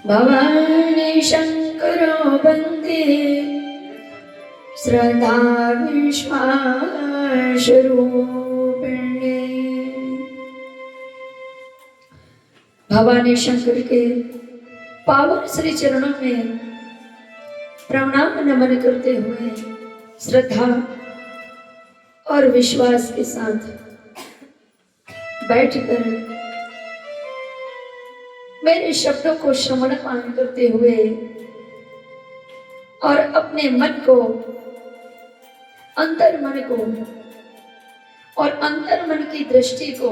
भवानी शंकरो वंदे श्रद्धा विश्वास रूपिणे। भवानी शंकर के पावन श्री चरणों में प्रणाम नमन करते हुए श्रद्धा और विश्वास के साथ बैठकर मेरे शब्दों को श्रवण पान करते हुए और अपने मन को, अंतर मन को और अंतर मन की दृष्टि को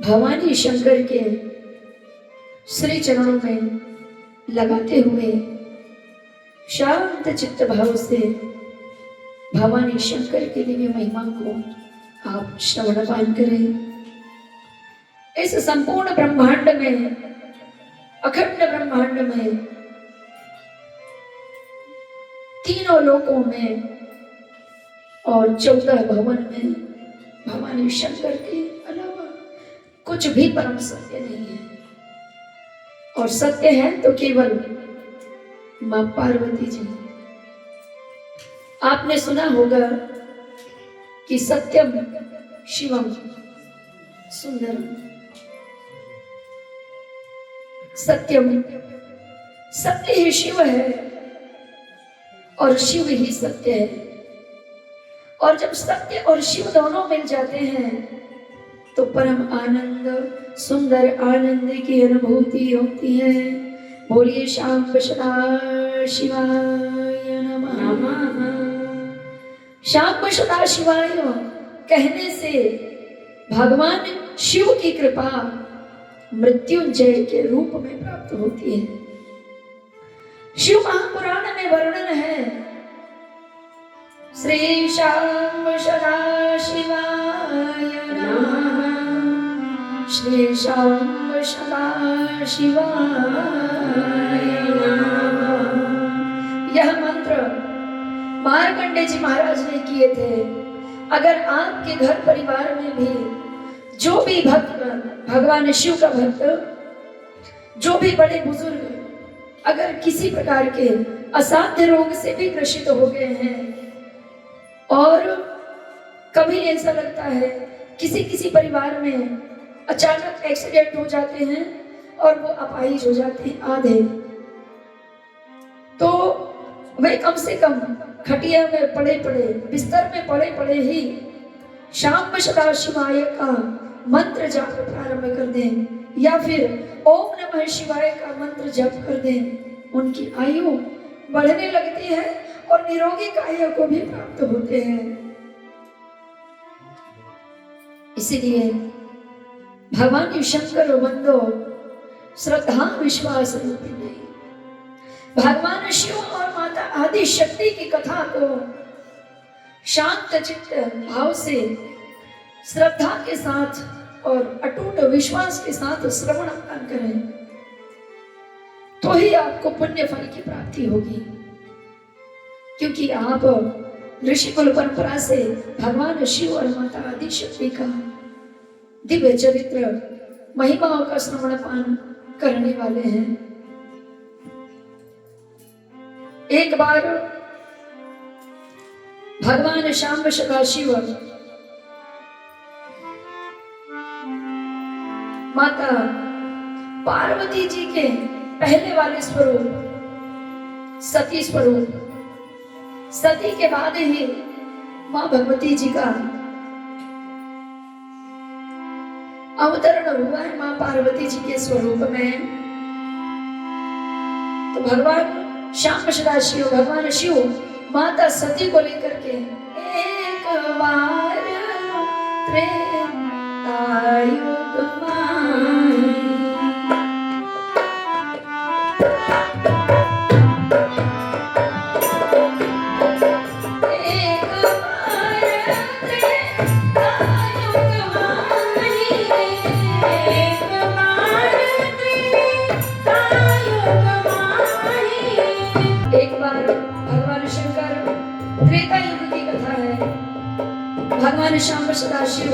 भवानी शंकर के श्री चरणों में लगाते हुए शांत चित्त भाव से भवानी शंकर की दिव्य महिमा को आप श्रवण पान करें। इस संपूर्ण ब्रह्मांड में, अखंड ब्रह्मांड में, तीनों लोकों में और 14 भवन में भवानी शंकर के अलावा कुछ भी परम सत्य नहीं है। और सत्य है तो केवल मां पार्वती जी। आपने सुना होगा कि सत्यम शिवम सुंदरम। सत्यम, सत्य ही शिव है और शिव ही सत्य है। और जब सत्य और शिव दोनों मिल जाते हैं तो परम आनंद, सुंदर आनंद की अनुभूति होती है। बोलिए शाम सदा शिवाय नमः। शाम सदा शिवाय कहने से भगवान शिव की कृपा मृत्युंजय के रूप में प्राप्त होती है। शिव महापुराण में वर्णन है, श्री शाम सदा शिवाय नमः, श्री शाम सदा शिवाय नमः। यह मंत्र मार्कंडेय जी महाराज ने किए थे। अगर आपके घर परिवार में भी जो भी भक्त, भगवान शिव का भक्त, जो भी बड़े बुजुर्ग अगर किसी प्रकार के असाध्य रोग से भी ग्रसित हो गए हैं और कभी ऐसा लगता है किसी किसी परिवार में अचानक एक्सीडेंट हो जाते हैं और वो अपाहिज हो जाते हैं आधे, तो वे कम से कम खटिया में पड़े पड़े, बिस्तर में पड़े पड़े ही शाम सदा शिवाय का मंत्र जाप प्रारंभ कर दें या फिर ओम नमः शिवाय का मंत्र जप कर दें। उनकी आयु बढ़ने लगती है और निरोगी काया को भी प्राप्त होते हैं। इसीलिए भगवान शंकर वंदो श्रद्धा विश्वास रूपिणी। भगवान शिव और माता आदि शक्ति की कथा को शांत चित्त भाव से, श्रद्धा के साथ और अटूट विश्वास के साथ श्रवण पान करें तो ही आपको पुण्य फल की प्राप्ति होगी। क्योंकि आप ऋषिकुल परंपरा से भगवान शिव और माता आदि शक्ति का दिव्य चरित्र, महिमाओं का श्रवण पान करने वाले हैं। एक बार भगवान शाम सदा शिव माता पार्वती जी के पहले वाले स्वरूप सती स्वरूप, सती के बाद ही मां भगवती जी का अवतरण हुआ है मां पार्वती जी के स्वरूप में। तो भगवान शाम सदा शिव, भगवान शिव माता सती को लेकर के एक बार भगवान शाम सदा शिव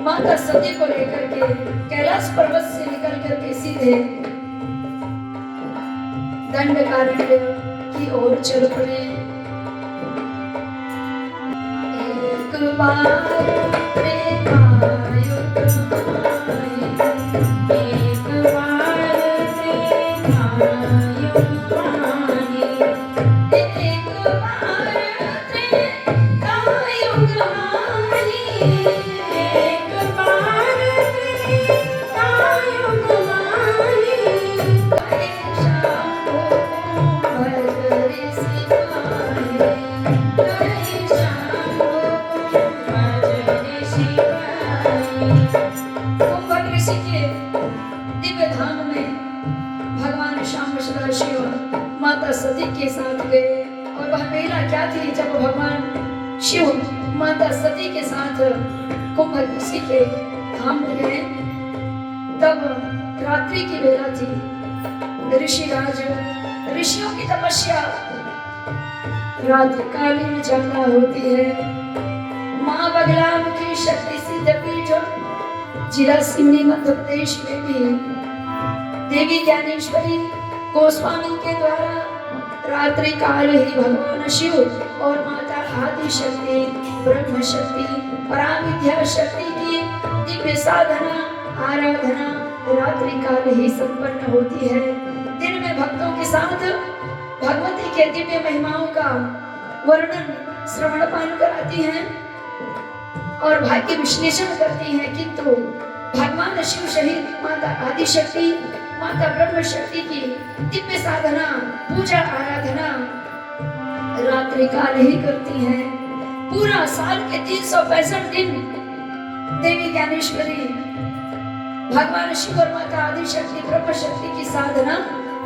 माता सती को लेकर के कैलाश पर्वत से निकल करके सीधे दंडकारण्य की ओर चल पड़े। एक बार प्रेमायुक्त माए, एक बार प्रेमायुक्त माए, एक बार त्रेतायुग माही, एक बार त्रेतायुग माही, कहे शांभो भजरे सिपाही, कहे शांभो भजरे सिपाही। कुंभक ऋषि के दिव्य धाम में भगवान श्याम सदाशिव माता सती के साथ गए। और वह मेला क्या थी, जब भगवान शिव माता सती के साथ कुंभक ऋषि के धाम में गए, तब रात्रि की बेला थी। ऋषिराज ऋषियों की तपस्या रात्रि कालीन ज्यादा होती है। माँ बगलाम की शक्ति सिद्ध पीठ जिला सिमनी मध्य प्रदेश में भी देवी ज्ञानेश्वरी गोस्वामी के द्वारा रात्रि काल ही भगवान शिव और माता आदि शक्ति ब्रह्म शक्ति पराविद्या शक्ति की दिव्य साधना आराधना रात्रि काल ही संपन्न होती है। दिन में भक्तों के साथ भगवती के दिव्य महिमाओं का वर्णन श्रवण पान कराती हैं और भाग्य विश्लेषण करती हैं, किंतु भगवान शिव सहित माता आदि शक्ति माता ब्रह्म शक्ति की दिव्य साधना पूजा आराधना रात्रि काल ही करती हैं। पूरा साल के 365 दिन देवी ज्ञानेश्वरी भगवान शिव और माता आदि शक्ति ब्रह्म शक्ति की साधना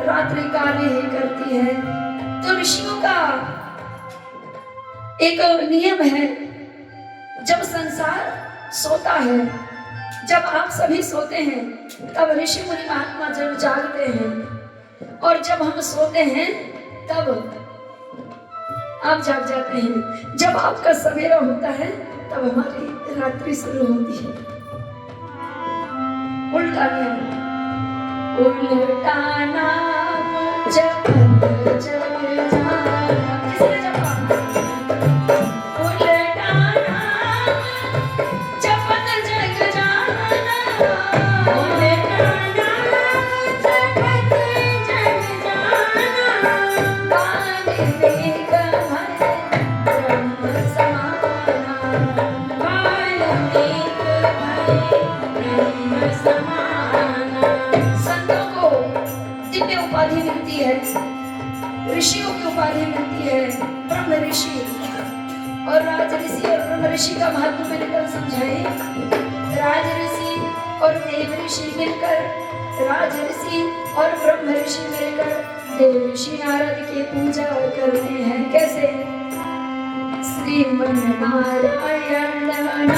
रात्रि काल ही करती है। तो ऋषियों का एक नियम है, जब संसार सोता है, जब आप सभी सोते हैं, तब ऋषि मुनि महात्मा जब जागते हैं, और जब हम सोते हैं तब आप जाग जाते हैं। जब आपका सवेरा होता है तब हमारी रात्रि शुरू होती है। उल्टा नियम, उल्टा नाम जपत जग जाना। किसने जपा? उल्टा नाम जपत जग जाना, उल्टा नाम जपत जग जाना, वाल्मीकि ब्रह्म समाना, वाल्मीकि ब्रह्म समाना। संतों को दिव्य उपाधि मिलती है, ऋषियों की उपाधि मिलती है ब्रह्म ऋषि और राज ऋषि। और ब्रह्म ऋषि का महत्व मैंने कल समझाए। राज ऋषि और देव ऋषि मिलकर, राज ऋषि और ब्रह्म ऋषि मिलकर देव ऋषि नारद की पूजा करते हैं। कैसे? श्रीमन नारायण नारायण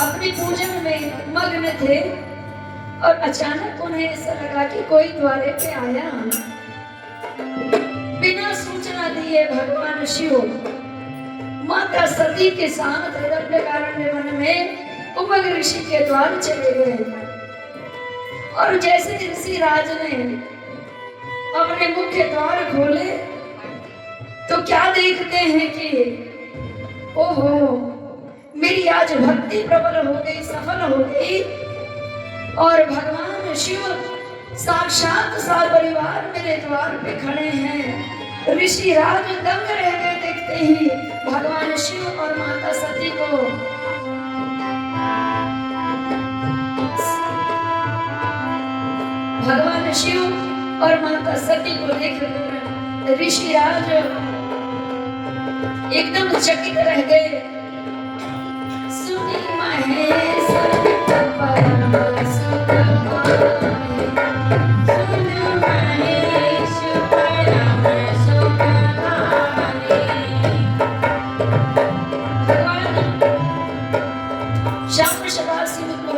अपने पूजन में मग्न थे और अचानक उन्हें ऐसा लगा कि कोई द्वारे पे आया। बिना सूचना दिए भगवान शिव माता सती के साथ दंडकारण्य वन में कुंभक ऋषि के द्वार चले गए। और जैसे ऋषि राज ने अपने मुख्य द्वार खोले तो क्या देखते हैं कि ओहो मेरी आज भक्ति प्रबल हो गई, सफल हो गई, और भगवान शिव साक्षात साल परिवार मेरे द्वार पे खड़े हैं। ऋषि राज दंग रह गए देखते ही भगवान शिव और माता सती को। भगवान शिव और माता सती को देखकर ऋषि राज एकदम चकित रह गए। सुनी महेश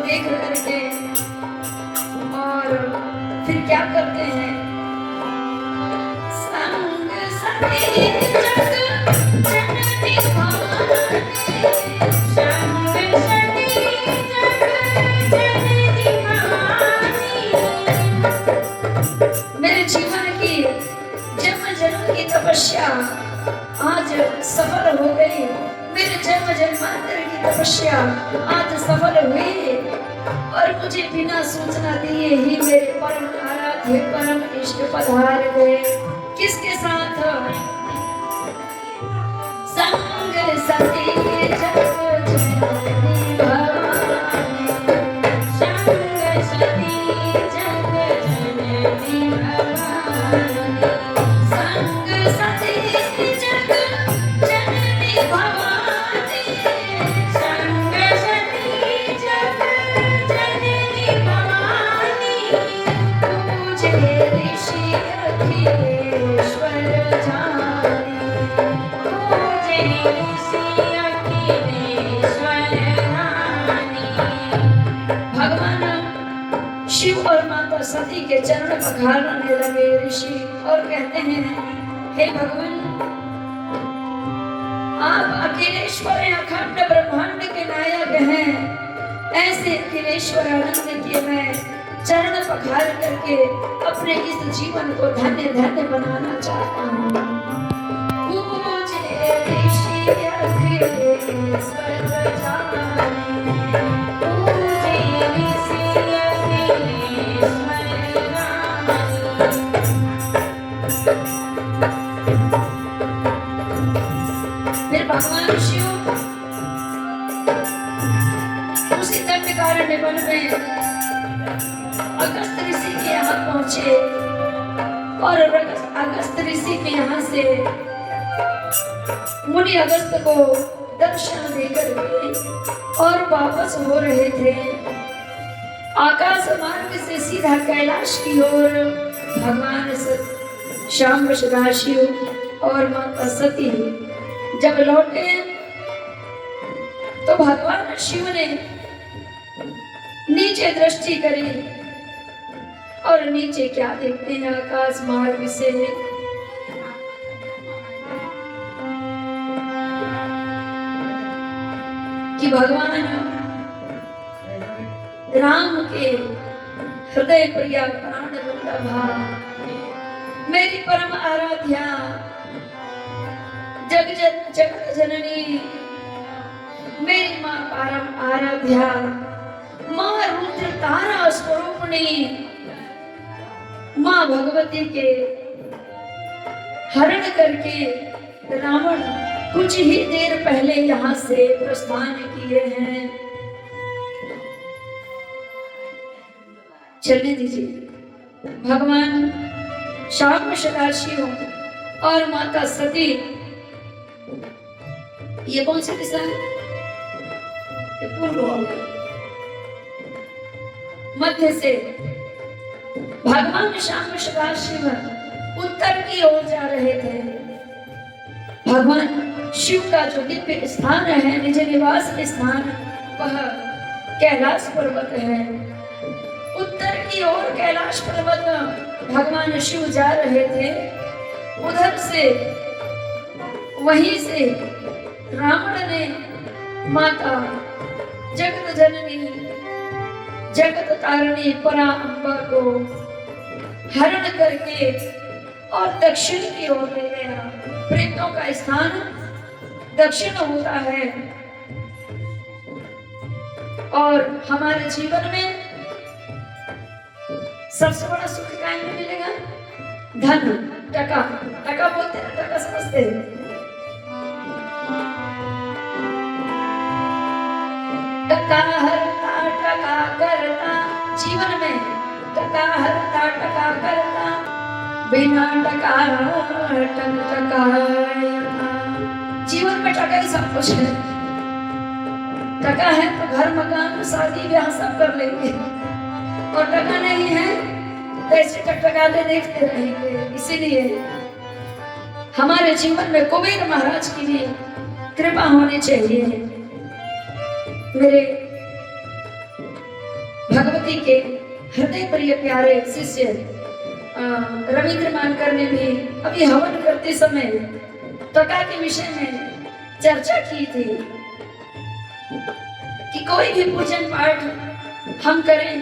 देख करके और फिर क्या करते हैं, संग सती जग जननी भवानी, संग सती जग जननी भवानी। मेरे जीवन की जन्म जन्म की तपस्या आज सफल हो गई, मेरे जन्म जन्मांतर की तपस्या आज सफल हुई, और मुझे बिना सूचना दिए ही मेरे परम आराध्य परम इष्ट पधार गए। किसके साथ? संग सती जग जननी भवानी, संग सती जग जननी भवानी, संग सती जग जननी भवानी, संग सती जग जननी भवानी। पूजे ऋषि अखिलेश्वर जानी, पूजे ऋषि अखिलेश्वर जानी। भगवान शिव और माता सती के चरण पखारने लगे ऋषि और कहते हैं, हे भगवान आप अखिलेश्वर अखंड ब्रह्मांड के नायक हैं, ऐसे अखिलेश्वर आनंद के मैं चरण पखार करके अपने इस जीवन को धन्य धन्य बनाना चाहता हूँ। पूजे ऋषि अखिलेश्वर जानी, पूजे ऋषि अखिलेश्वर जानी। फिर भगवान शिव उसी दंडकारण्य वन में अगस्त ऋषि के यहाँ पहुंचे, और अगस्त ऋषि के यहाँ से मुनि अगस्त को दर्शन देकर के और वापस हो रहे थे। आकाश मार्ग से सीधा कैलाश की ओर भगवान शाम सदाशिव और माता सती जब लौटे तो भगवान शिव ने नीचे दृष्टि करी, और नीचे क्या देखते हैं, आकाश मार्ग से कि भगवान राम के हृदय प्रिया प्राण वल्लभा मेरी परम आराध्या जगत जननी मेरी माँ परम आराध्या माँ रुद्र तारा स्वरूपणी माँ भगवती के हरण करके रावण कुछ ही देर पहले यहाँ से प्रस्थान किए हैं। चलने दीजिए। भगवान शाम सदाशिव और माता सती, ये कौन सी दिशा है? पूर्व मध्य से भगवान शाम सदाशिव उत्तर की ओर जा रहे थे। भगवान शिव का जो दिव्य स्थान है, निज निवास स्थान, वह कैलाश पर्वत है। उत्तर की ओर कैलाश पर्वत भगवान शिव जा रहे थे। उधर से वहीं से रावण ने माता जगत जननी जगत तारिणी परा अम्बा को हरण करके और दक्षिण की ओर ले गया। प्रेतों का स्थान दक्षिण होता है। और हमारे जीवन में सबसे बड़ा सुख क्या में मिलेगा? धन, टका। टका बोलते हैं, टका समझते हैं। टका हरता टका करता, जीवन में टका हरता टका करता, बिना टका टक टकायता। जीवन में टका ही सब कुछ है। टका है तो घर मकान शादी ब्याह सब कर लेंगे, और टका नहीं है तो ऐसे टकटकाते देखते रहेंगे। इसीलिए हमारे जीवन में कुबेर महाराज की भी कृपा होनी चाहिए। मेरे भगवती के हृदय प्रिय प्यारे शिष्य रविंद्र मानकर ने भी अभी हवन करते समय टका के विषय में चर्चा की थी कि कोई भी पूजन पाठ हम करें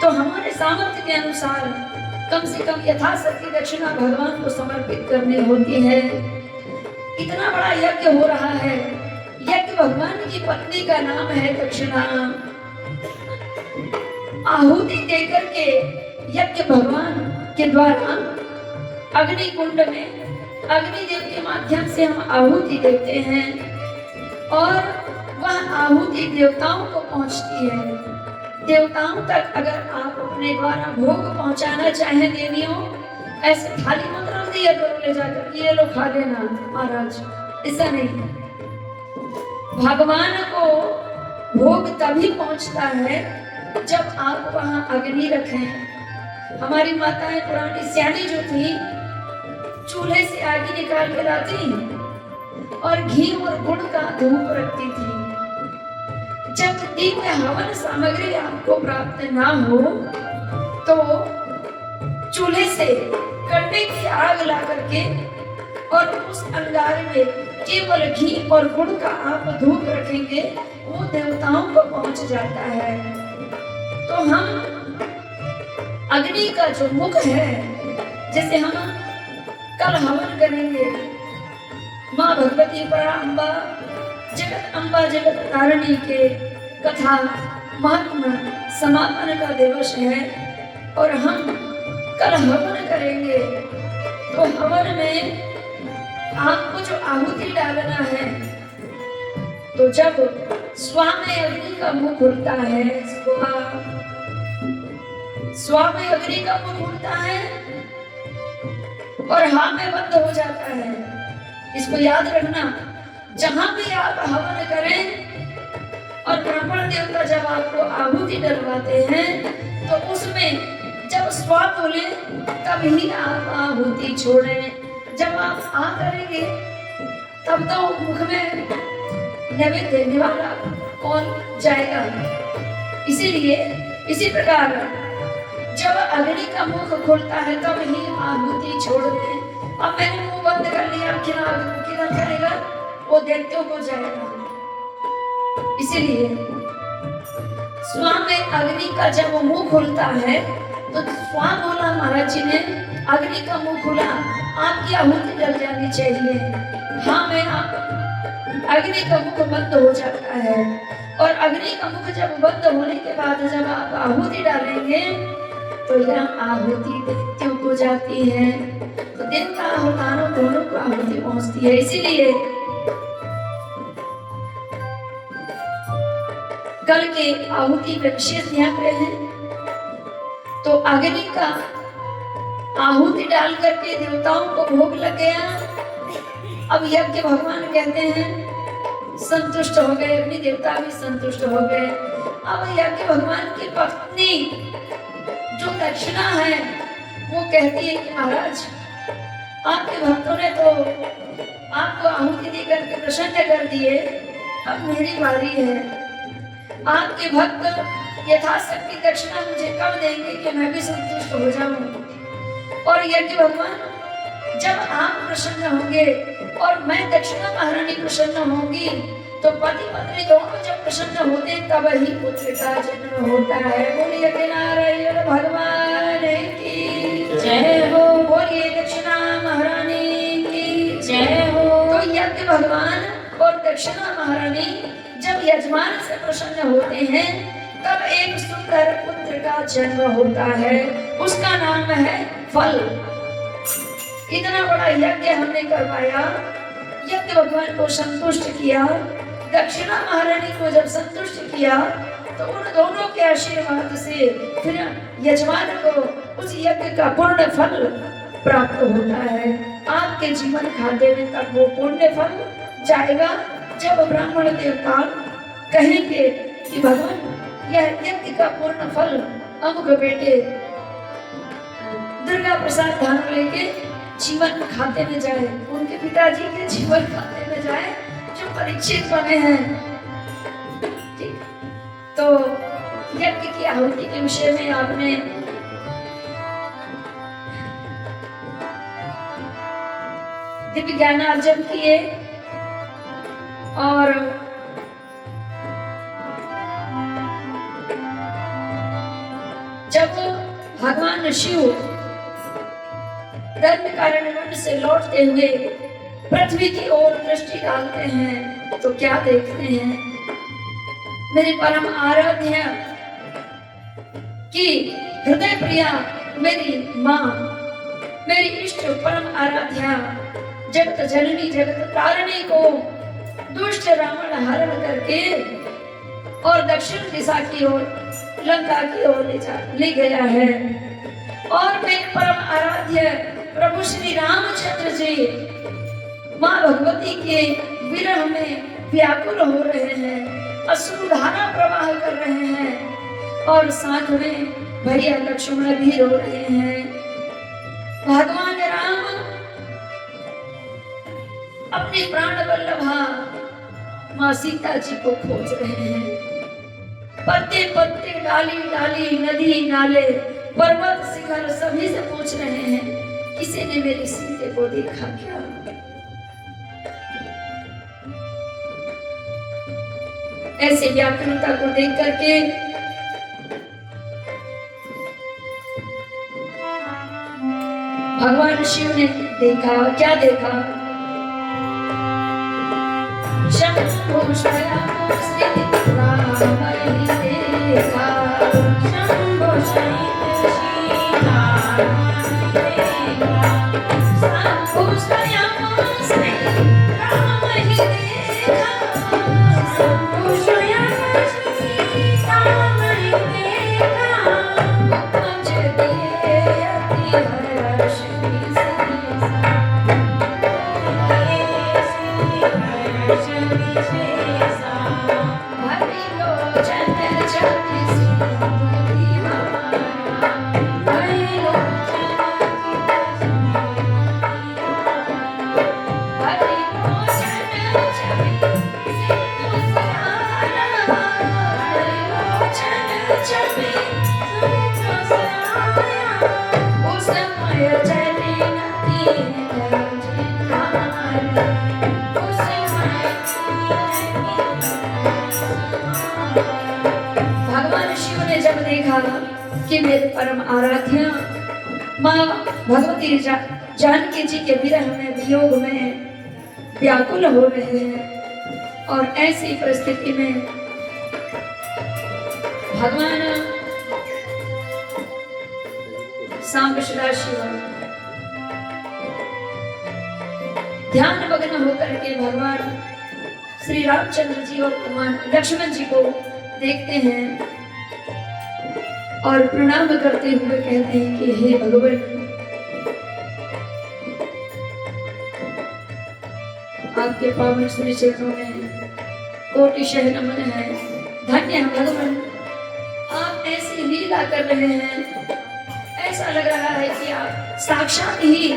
तो हमारे सामर्थ्य के अनुसार कम से कम यथाशक्ति दक्षिणा भगवान को समर्पित करनी होती है। इतना बड़ा यज्ञ हो रहा है, यज्ञ भगवान की पत्नी का नाम है दक्षिणा। आहुति देकर के यज्ञ भगवान के द्वारा अग्नि कुंड में अग्निदेव के माध्यम से हम आहुति देते हैं, और वह आहुति देवताओं को पहुंचती है। देवताओं तक अगर आप अपने द्वारा भोग पहुंचाना चाहें देवियों, ऐसे थाली मत रख दिया करो ले जाकर कि ये लो खा लेना महाराज, ऐसा नहीं। भगवान को भोग तभी पहुंचता है जब आप वहां अग्नि रखें। हमारी माताएं पुरानी सियानी जो थी, चूल्हे से आग निकाल के लाती और घी और गुड़ का धूप रखती थी। जब दिव्य हवन सामग्री आपको प्राप्त ना हो तो चूल्हे से कंडे की आग ला करके और उस अंगार में केवल घी और गुड़ का आप धूप रखेंगे, वो देवताओं को पहुंच जाता है। तो हम अग्नि का जो मुख है, जैसे हम कल हवन करेंगे माँ भगवती पराम्बा जगत अम्बा जगत तारिणी के कथा महात्मा समापन का दिवस है, और हम कल हवन करेंगे। तो हवन में आपको जो आहुति डालना है, तो जब स्वा में अग्नि का मुख खुलता है, स्वा में अग्नि का मुख खुलता है और हा में बंद हो जाता है। इसको याद रखना, जहां भी आप हवन करें और ब्राह्मण देवता जब आपको आहुति डलवाते हैं तो उसमें जब स्वा बोले तब ही आप आहुति छोड़ें। जब आप आ करेंगे तब तो मुख में नैवेद्य देने वाला कौन जाएगा। इसीलिए इसी प्रकार जब अग्नि का मुख खुलता है तब ही आहुति छोड़ दें। अब मैंने मुंह बंद कर लिया, किधर करेगा? वो दैत्यों को जाएगा। इसीलिए स्वा में अग्नि का जब मुंह खुलता है तो स्वा बोला महाराज जी ने, अग्नि का मुंह खुला, आपकी आहुति डल जानी चाहिए। हाँ में अग्नि का मुख बंद हो जाता है, और अग्नि का मुख जब बंद होने के बाद जब आप आहुति डालेंगे तो यह आहुति दैत्यों को जाती है। तो देवता और दानव दोनों को आहुति पहुंचती है। इसीलिए कल के आहुति में विशेष ध्यान रहे। तो अग्नि का आहुति डाल करके देवताओं को भोग लग गया। अब यज्ञ भगवान कहते हैं संतुष्ट हो गए, अग्नि देवता भी संतुष्ट हो गए। अब यज्ञ भगवान की पत्नी जो दक्षिणा है वो कहती है कि महाराज आपके भक्तों ने तो आपको आहुति देकर के प्रसन्न कर दिए, अब मेरी बारी है। आपके भक्त यथाशक्ति दक्षिणा मुझे कब देंगे कि मैं भी संतुष्ट हो जाऊं। और यज्ञ भगवान जब आप प्रसन्न होंगे और मैं दक्षिणा महारानी प्रसन्न होंगी तो पति पत्नी दोनों जब प्रसन्न होते हैं तब ही पुत्र का जन्म होता है। बोलिए नारायण भगवान की जय हो, बोलिए दक्षिणा महारानी की जय। भगवान और दक्षिणा महारानी जब यजमान से प्रसन्न होते हैं तब एक सुंदर पुत्र का जन्म होता है, उसका नाम है फल। इतना बड़ा यज्ञ हमने करवाया, यज्ञ भगवान को संतुष्ट किया। दक्षिणा महारानी को जब संतुष्ट किया तो उन दोनों के आशीर्वाद से फिर यजमान को उस यज्ञ का पूर्ण फल प्राप्त होता है। आपके जीवन खाते में तब वो पुण्य फल जाएगा जब ब्राह्मण देवता कहेंगे कि भगवान यह यज्ञ का पूर्ण फल अमुक बेटे दुर्गा प्रसाद धानवले के जीवन खाते में जाए, उनके पिताजी के जीवन खाते में जाए जो परीक्षित बने हैं। ठीक, तो यज्ञ की आहुति के विषय में आपने दिव्य ज्ञान अर्जन किए और जब भगवान शिव धर्म कारण वन से लौटते हुए पृथ्वी की ओर दृष्टि डालते हैं तो क्या देखते हैं? मेरे परम आराध्य की हृदय प्रिया मेरी माँ, मेरी इष्ट परम आराध्या जगत जननी जगत तारिणी को दुष्ट रावण हरण करके और दक्षिण दिशा की ओर लंका की ओर ले गया है। और मेरे परम आराध्य प्रभु श्री रामचंद्र जी माँ भगवती के विरह में व्याकुल हो रहे हैं, अश्रुधारा प्रवाह कर रहे हैं और साथ में भैया लक्ष्मण भी रो रहे हैं। भगवान राम अपनी प्राण वल्लभा माँ सीता जी को खोज रहे हैं। पत्ते पत्ते डाली डाली नदी नाले पर्वत शिखर सभी से पूछ रहे हैं किसी ने मेरी सीते को देखा क्या? ऐसे व्याकुलता को देख करके भगवान शिव ने देखा, क्या देखा? शंभो शयनो श्रीरामहि देखा, शंभो शयनो श्रीरामहि देखा, शंभो शयनो श्रीरामहि देखा, शंभो शयनो श्रीरामहि देखा, मुझ दिए अति हर्ष कि मेरे परम आराध्या माँ भगवती जानकी जी के विरह में वियोग में व्याकुल हो रहे हैं और ऐसी परिस्थिति में भगवान सांब सदाशिव ध्यान मग्न होकर के भगवान श्री रामचंद्र जी और भगवान लक्ष्मण जी को देखते हैं और प्रणाम करते हुए कहते हैं कि हे भगवान, आपके पावन श्री चरणों में कोटिशः नमन है। धन्य है भगवान, आप ऐसी लीला कर रहे हैं, ऐसा लग रहा है कि आप साक्षात ही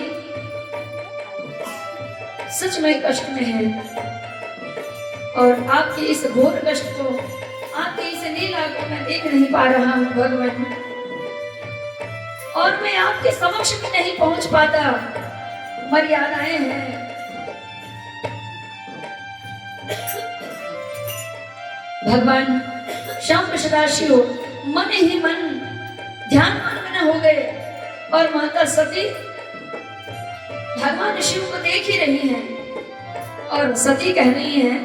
सच में कष्ट में हैं और आपके इस घोर कष्ट को, आपकी इस लीला को मैं देख नहीं पा रहा हूँ भगवान, और मैं आपके समक्ष भी नहीं पहुंच पाता। मर्यादाएं हैं। भगवान शाम सदाशिव मन ही मन ध्यान मग्न हो गए और माता सती भगवान शिव को देख ही रही हैं और सती कह रही हैं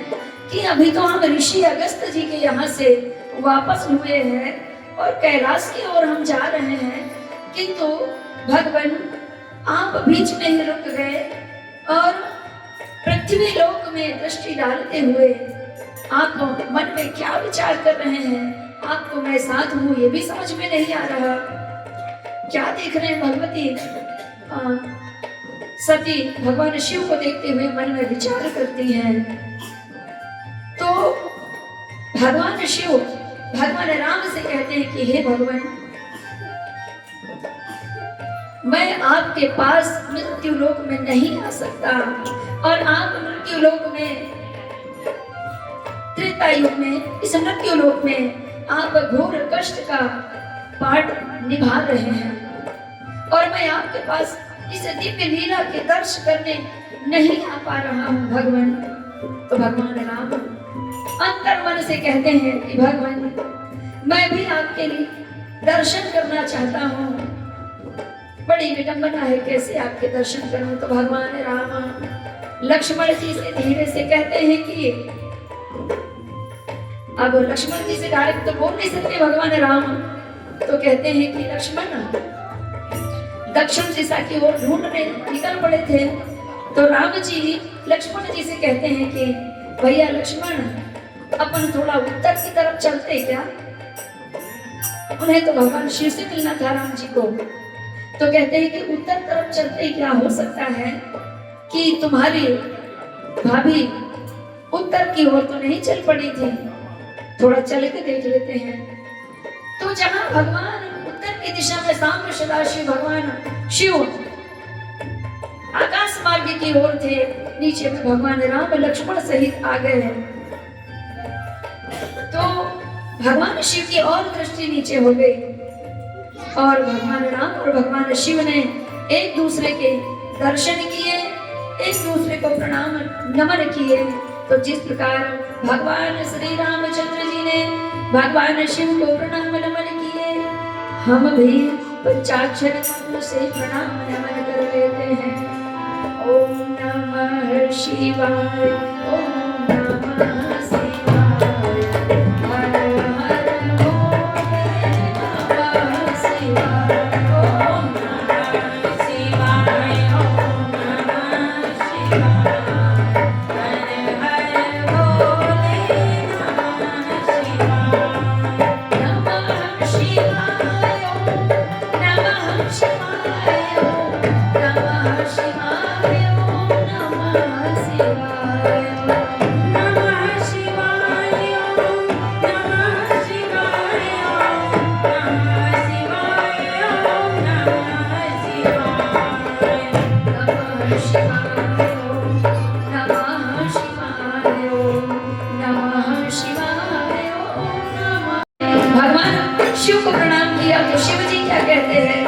कि अभी तो हम ऋषि अगस्त जी के यहाँ से वापस हुए हैं और कैलाश की ओर हम जा रहे हैं, किंतु भगवान आप बीच में ही रुक गए और पृथ्वी लोक में दृष्टि डालते हुए आप मन में क्या विचार कर रहे हैं? आपको मैं साथ हूँ ये भी समझ में नहीं आ रहा, क्या देख रहे हैं? भगवती सती भगवान शिव को देखते हुए मन में विचार करती हैं। तो भगवान शिव भगवान राम से कहते हैं कि हे भगवान, मैं आपके पास मृत्यु लोक में नहीं आ सकता और आप मृत्यु लोक में, त्रेता युग में, इस मृत्यु लोक में आप घोर कष्ट का पाठ निभा रहे हैं और मैं आपके पास इस दिव्य लीला के दर्श करने नहीं आ पा रहा हूँ भगवान। तो भगवान राम अंतर मन से कहते हैं कि भगवान, मैं भी आपके लिए दर्शन करना चाहता हूँ, बड़ी विडंबना है, कैसे आपके दर्शन करूं? तो भगवान राम लक्ष्मण जी से धीरे से कहते हैं कि अब लक्ष्मण जी से डायरेक्ट तो बोल नहीं सकते भगवान राम, तो कहते हैं कि लक्ष्मण दक्षिण दिशा की ओर ढूंढने निकल पड़े थे। तो राम जी लक्ष्मण जी से कहते हैं कि भैया लक्ष्मण, अपन थोड़ा उत्तर की तरफ चलते क्या? उन्हें तो भगवान शिव से मिलना था राम जी को। तो कहते हैं कि उत्तर तरफ चलते क्या हो सकता है कि तुम्हारी भाभी उत्तर की ओर तो नहीं चल पड़ी थी, थोड़ा चल के देख लेते हैं। तो जहां भगवान उत्तर की दिशा में साम्य सदाशिव भगवान शिव आकाश मार्ग की ओर थे, नीचे में भगवान राम लक्ष्मण सहित आ गए हैं। तो भगवान शिव की और दृष्टि नीचे हो गई और भगवान राम और भगवान शिव ने एक दूसरे के दर्शन किए, एक दूसरे को प्रणाम नमन किए। तो जिस प्रकार भगवान श्री रामचंद्र जी ने भगवान शिव को प्रणाम नमन किए, हम भी पंचाक्षर मंत्र से प्रणाम नमन कर लेते हैं। ओम नमः शिवाय, ओम नमः शिवाय, हर हर भोले नमः शिवाय, ओम नमः शिवाय, ओम नमः शिवाय, हर हर भोले नमः शिवाय, नमः शिवाय, ओम नमः शिवाय, ओम नमः शिवाय, ओम नमः शिवाय, नमः शिवाय, ओम नमः शिवाय, ओम नमः शिवाय, ओम नमः शिवाय, नमः शिवाय, ओम नमः शिवाय, ओम नमः शिवाय, ओम नमः। भगवान शिव को प्रणाम किया तो शिव जी क्या कहते हैं?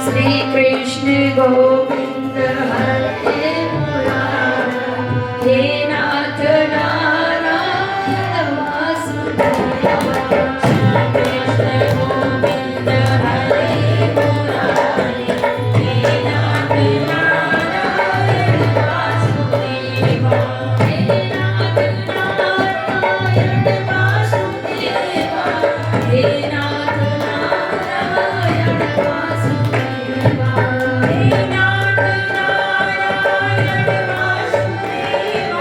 श्री कृष्ण गोविंद हरे मुरारी, हे नाथ नारायण वासुदेव। श्री कृष्ण गोविंद हरे मुरारी, हे नाथ नारायण वासुदेव, हे नाथ नारायण वासुदेव, हे नाथ नारायण वासुदेव, हे नाथ नारायण वासुदेव,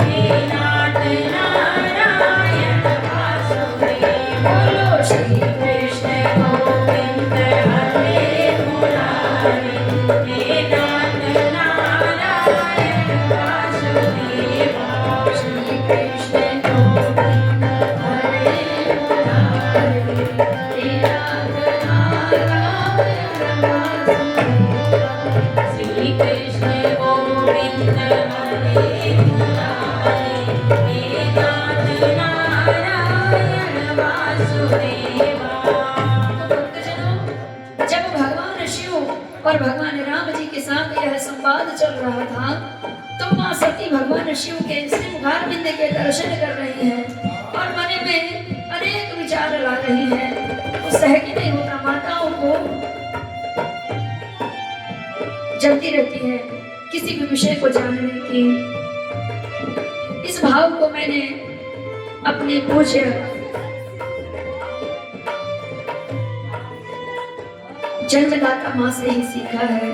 हे नाथ नारायण वासुदेव। बोलो श्री कृष्ण गोविंद हरे मुरारी, हे नाथ नारायण वासुदेव। श्री कृष्ण गोविंद हरे मुरारी, हे नाथ नारायण वासुदेव। श्री कृष्ण गोविंद हरे मुरारी, हे नाथ नारायण वासुदेव। तो भक्तजनों, जब भगवान शिव और भगवान राम जी के साथ यह संवाद चल रहा था, तो माँ सती भगवान शिव के श्री मुखारविंद के दर्शन कर रही हैं और मन में अनेक विचार ला रही हैं। तो सहज नहीं होता, माताओं को जल्दी रहती है किसी भी विषय को जानने की। इस भाव को मैंने अपने पूज्य जन्मदाता मां से ही सीखा है।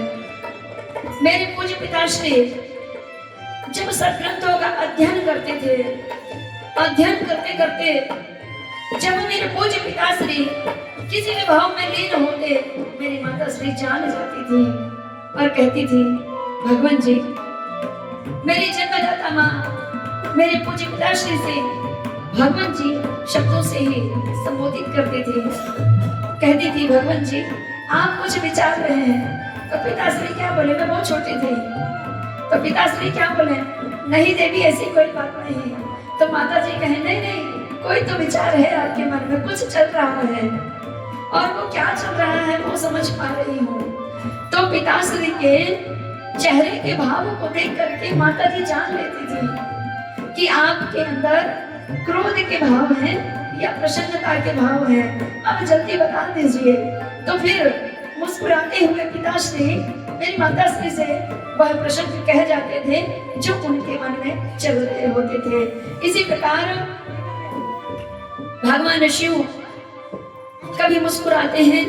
मेरे पूज्य पिताश्री जब सत्ग्रंथों का अध्ययन करते थे, अध्ययन करते करते जब मेरे पूज्य पिताश्री किसी भी भाव में लीन होते, मेरी माता श्री जान जाती थी और कहती थी, भगवान जी, मेरी जन्मदाता माँ मेरे पूज्य पिताश्री से भगवान जी शब्दों से ही संबोधित करती थी। कहती थी, भगवान जी आप कुछ विचार रहे हैं। तो पिताश्री क्या बोले, मैं बहुत छोटी थी, तो पिताश्री क्या बोले, नहीं देवी ऐसी कोई बात नहीं। तो माता जी कहे, नहीं नहीं, कोई तो विचार है आपके मन में, कुछ चल रहा है, और वो क्या चल रहा है वो समझ पा रही हूँ। तो पिताश्री के चेहरे के भावों को देख करके माता जी जान लेती थी कि आपके अंदर क्रोध के भाव हैं या प्रसन्नता के भाव हैं, अब जल्दी बता दीजिए। तो फिर मुस्कुराते हुए पिताश्री मेरी माताश्री से वह प्रसंग कह जाते थे जो उनके मन में चल रहे होते थे। इसी प्रकार भगवान शिव कभी मुस्कुराते हैं,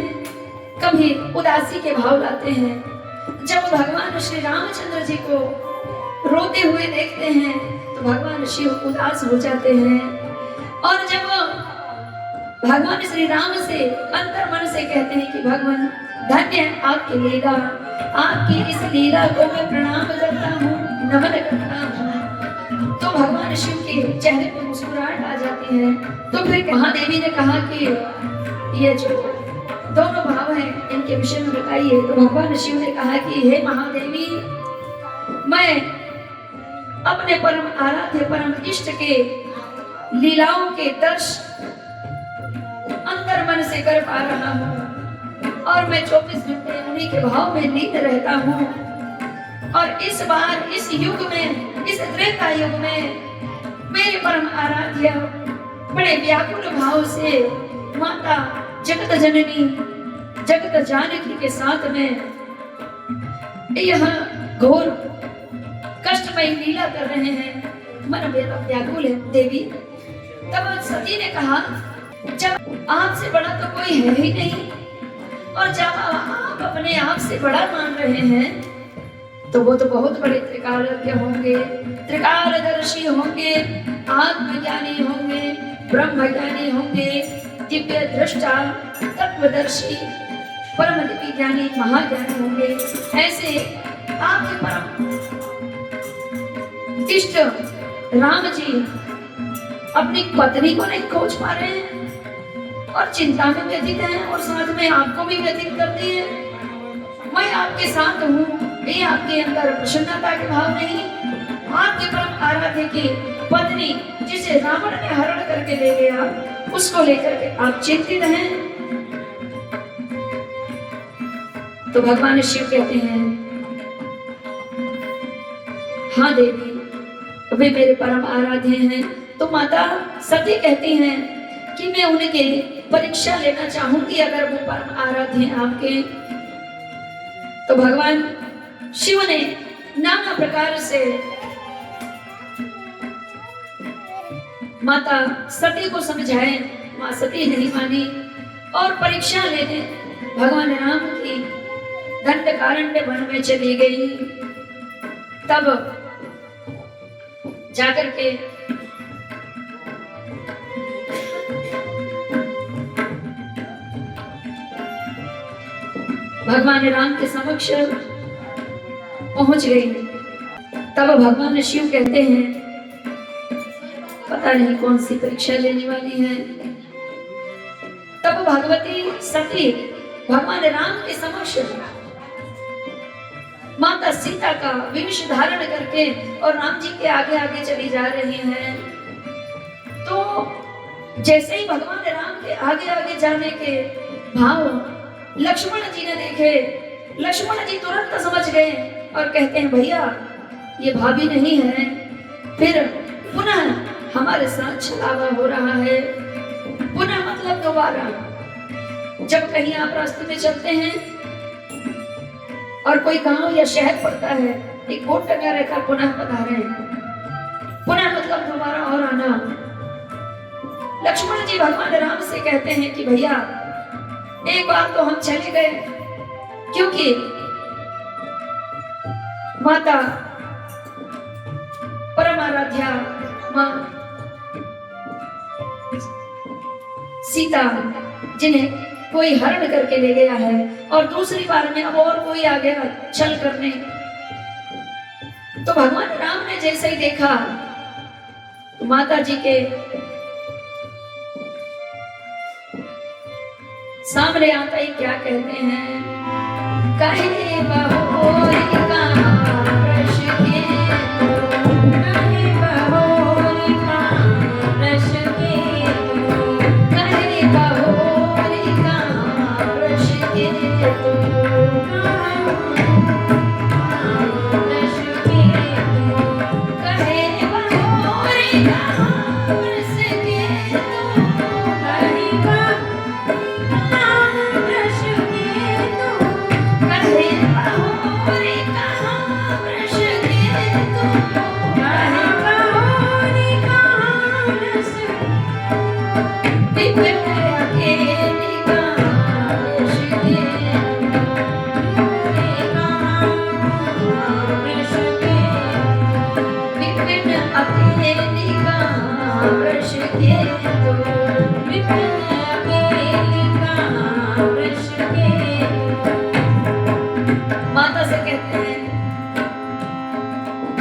कभी उदासी के भाव लाते हैं। जब भगवान श्री रामचंद्र जी को रोते हुए देखते हैं तो भगवान शिव उदास हो जाते हैं, और जब भगवान श्री राम से अंतर मन से कहते हैं कि भगवान धन्य है आपकी लीला, आपकी इस लीला को मैं प्रणाम करता हूँ, नमन करता हूँ, तो भगवान शिव के चेहरे पर मुस्कुराहट आ जाती है। तो फिर महादेवी ने कहा कि ये जो दोनों भाव हैं इनके विषय में बताइए। तो भगवान शिव ने कहा कि हे महादेवी, मैं अपने परम आराध्य परम इष्ट के लीलाओं के दर्श अंतर मन से कर पा रहा हूँ, और मैं 24 घंटे उन्हीं के भाव में लीन रहता हूँ। और इस बार इस युग में, इस त्रेता युग में मेरे परम आराध्य बड़े व्याकुल भाव से माता जगत जननी जगत जानकी के साथ में यह घोर कष्टमय लीला कर रहे हैं। मन व्याकुल है देवी। तब सती ने कहा, जब आपसे बड़ा तो कोई है ही नहीं, और जब आप अपने आप से बड़ा मान रहे हैं तो वो तो बहुत बड़े त्रिकालज्ञ होंगे, त्रिकालदर्शी होंगे, आत्मज्ञानी होंगे, ब्रह्मज्ञानी होंगे, दिव्य दृष्टा, तत्वदर्शी, परम दिव्य ज्ञानी, महाज्ञानी होंगे। ऐसे आपके परम इष्ट राम जी अपनी पत्नी को नहीं खोज पा रहे हैं और चिंता में व्यथित हैं, और साथ में आपको भी व्यथित करती है। मैं आपके साथ हूँ, ये आपके अंदर प्रसन्नता के भाव नहीं। आपके परम आराध्य की पत्नी जिसे रावण ने हरण करके ले गया, उसको लेकर के आप चिंतित हैं। तो भगवान शिव कहते हैं, हाँ देवी, वे मेरे परम आराध्य हैं। तो माता सती कहती हैं कि मैं उनके परीक्षा लेना चाहूंगी अगर वो परम आराध्य हैं आपके। तो भगवान शिव ने नाना प्रकार से माता सती को समझाए, मां सती नहीं मानी और परीक्षा लेने भगवान राम की दंडकारण्य वन में चली गई। तब जाकर के भगवान राम के समक्ष पहुंच गई। तब भगवान शिव कहते हैं, पता नहीं कौन सी परीक्षा लेने वाली है। तब भगवती सती भगवान राम के समक्ष माता सीता का विष धारण करके और राम जी के आगे आगे चली जा रही हैं। तो जैसे ही भगवान राम के आगे आगे जाने के भाव लक्ष्मण जी ने देखे, लक्ष्मण जी तुरंत समझ गए और कहते हैं, भैया ये भाभी नहीं है। फिर पुनः हमारे साथ छलावा हो रहा है। पुनः मतलब दोबारा जब कहीं आप रास्ते में चलते हैं और कोई गांव या शहर पड़ता है, एक बोर्ड टंगा रहता, पुनः पधारे, पुनः मतलब दोबारा और आना। लक्ष्मण जी भगवान राम से कहते हैं कि भैया एक बार तो हम चले गए, क्योंकि माता परम आराध्या मां सीता जिन्हें कोई हरण करके ले गया है, और दूसरी बार में अब और कोई आ गया छल करने। तो भगवान राम ने जैसे ही देखा तो माता जी के सामने आता ही क्या कहते हैं, कहे बहोरी का रश के, कहे बहोरी का रश के, कहे बहोरी का रश के,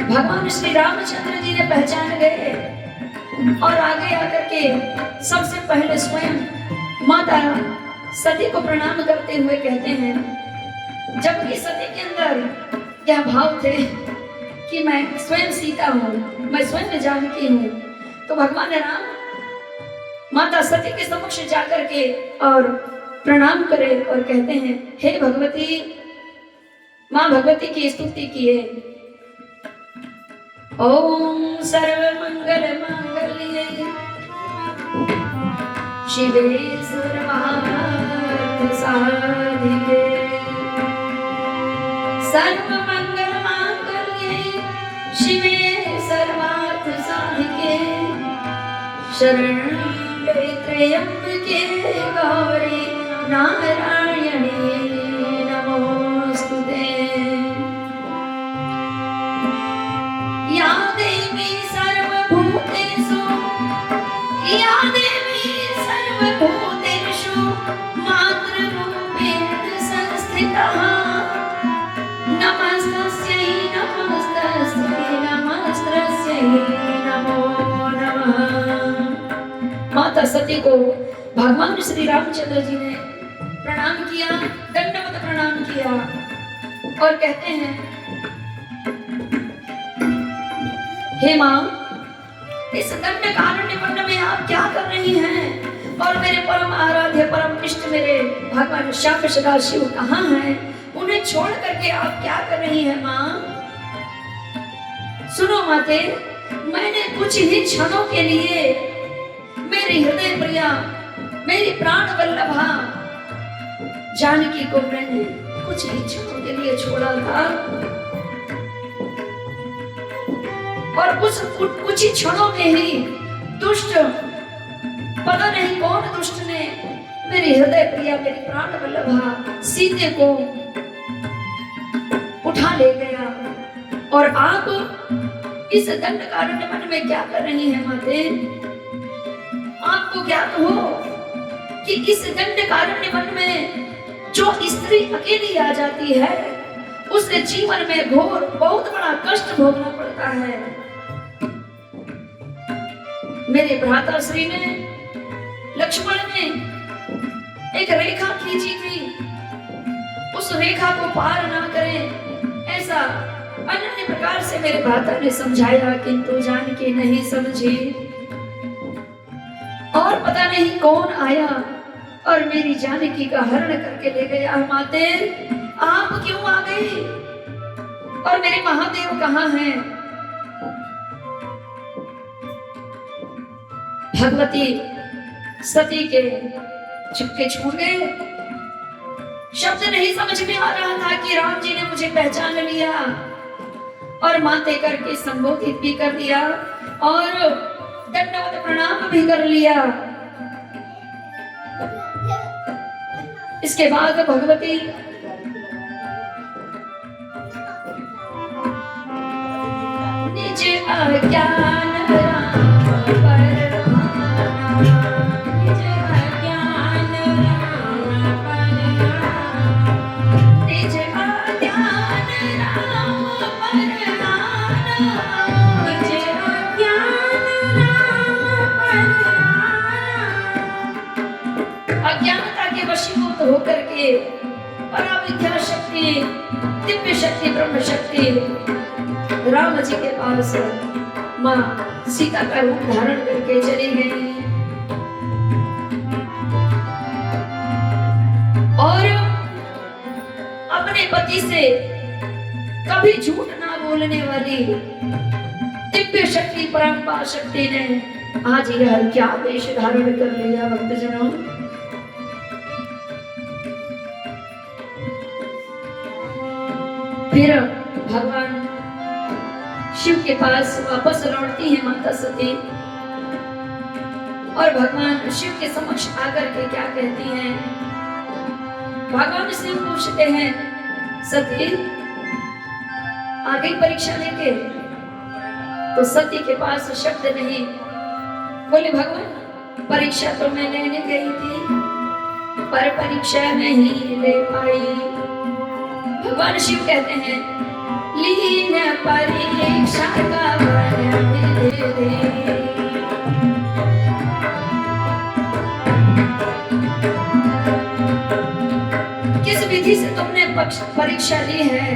भगवान श्री रामचंद्र जी ने पहचान गए और आगे आकर के सबसे पहले स्वयं माता सती को प्रणाम करते हुए कहते हैं, जबकि सती के अंदर क्या भाव थे कि मैं स्वयं सीता हूँ, मैं स्वयं जानकी हूँ। तो भगवान राम माता सती के समक्ष जाकर के और प्रणाम करे और कहते हैं, हे भगवती, माँ भगवती की स्तुति किए। ओम सर्वमंगल मांगल्ये शिवे सर्वार्थ साधिके, सर्वमंगल मांगल्ये शिवे सर्वार्थ साधिके, शरण्ये त्र्यंबके गौरी नारायणे नमोस्तुते। या देवी सर्वभूतेषु, या देवी सर्वभूतेषु मातृरूपेण संस्थितः, नमस्तस्यै नमस्तस्यै नमस्तस्यै नमो नमः। माता सती को भगवान श्री रामचंद्र जी ने प्रणाम किया, दंडवत प्रणाम किया और कहते हैं, हे मां, इस दंडकारण्य वन में आप क्या कर रही हैं? और मेरे परम आराध्य परम इष्ट मेरे भगवान श्याम सदाशिव कहाँ हैं? उन्हें छोड़ करके आप क्या कर रही हैं मां? सुनो माते, मैंने कुछ ही क्षणों के लिए मेरी हृदय प्रिया, मेरी प्राण वल्लभा जानकी को मैंने कुछ ही क्षणों के लिए छोड़ा था, और कुछ ही क्षणों में ही दुष्ट, पता नहीं कौन दुष्ट ने मेरी हृदय प्रिया, मेरी प्राण वल्लभा सीते को उठा ले गया। और आप इस दंडकारण्य वन में क्या कर रही हैं माते? आपको ज्ञात हो कि इस दंडकारण्य वन में जो स्त्री अकेली आ जाती है, उसके जीवन में घोर बहुत बड़ा कष्ट भोगना पड़ता है। मेरे भ्राता श्री ने, लक्ष्मण ने एक रेखा खींची थी, उस रेखा को पार ना करें, ऐसा अनन्य प्रकार से मेरे भ्राता ने समझाया, किंतु जानकी नहीं समझी। और पता नहीं कौन आया और मेरी जानकी का हरण करके ले गया। माते, आप क्यों आ गई? और मेरे महादेव कहाँ हैं? भगवती सती के चक्के छूट गए। शब्द नहीं समझ में आ रहा था कि राम जी ने मुझे पहचान लिया। और माथे करके संबोधित भी कर दिया और दंडवत प्रणाम भी कर लिया। इसके बाद भगवती निज अज्ञान राम परवाना, निज अज्ञान राम परवाना, निज अज्ञान राम परवाना, निज अज्ञान राम परवाना। अज्ञानता के वशीभूत होकर के पराविद्या शक्ति, दिव्य शक्ति, ब्रह्म शक्ति राम जी के पास माँ सीता का रूप धारण करके चली गई और अपने पति से कभी झूठ ना बोलने वाली दिव्य शक्ति परंपरा शक्ति ने आज यह क्या वेश धारण कर लिया भक्तजनों। फिर भगवान शिव के पास वापस लौटती है माता सती और भगवान शिव के समक्ष आकर के क्या कहती हैं। भगवान शिव पूछते हैं सती आ गई परीक्षा लेके, तो सती के पास शब्द नहीं, बोले भगवान परीक्षा तो मैं लेने गई थी पर परीक्षा नहीं ले पाई। भगवान शिव कहते हैं लीन परीक्षा का किस विधि से तुमने परीक्षा ली है,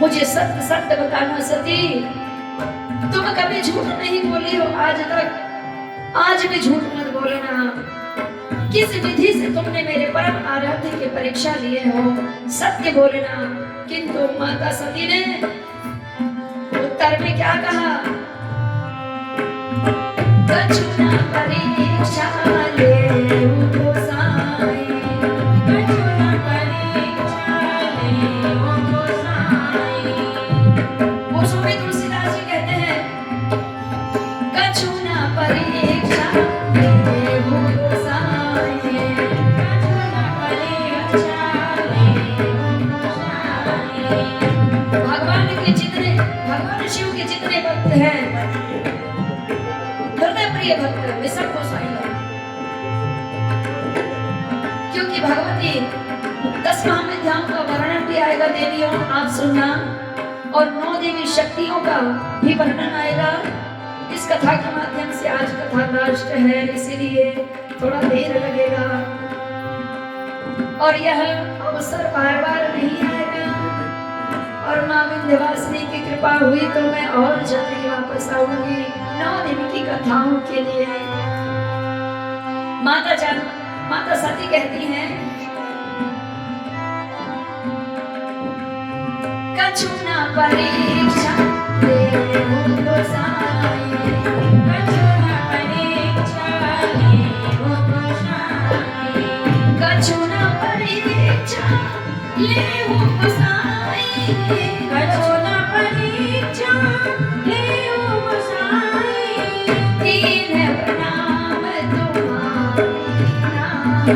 मुझे सत्य सत्य बताना सती। तुम कभी झूठ नहीं बोली हो आज तक, आज भी झूठ मत बोलना। किस विधि से तुमने मेरे परम आराध्य की परीक्षा लिए हो, सत्य बोलना। किंतु माता सती ने उत्तर में क्या कहा, कछुना परीक्षा ले गोसाई, कछुना परीक्षा ले गोसाई। गोस्वामी तुलसीदास जी कहते हैं कछुना परीक्षा ले गोसाई, कछुना परीक्षा भगवान शिव के जितने भक्त हैं, हृदय प्रिय भक्त वे सब गोसाई हैं, क्योंकि भगवती 10 महाविद्याओं का वर्णन भी आएगा देवियों, आप सुनना, और 9 देवी शक्तियों का भी वर्णन आएगा। इस कथा के माध्यम से आज कथा लास्ट है, इसीलिए थोड़ा देर लगेगा और यह अवसर बार बार नहीं आएगा। और माँ विंध्यवासिनी की कृपा हुई तो मैं और जल्दी वापस आऊंगी 9 दिन की कथाओं के लिए। माता सती कहती हैं कछुना परीक्षा ले गोसाई, कछुना परीक्षा ले गोसाई, कछुना परीक्षा ले गोसाई, कछुना परीक्षा ले गोसाई। तीन प्रणाम तुम्हारे नाम,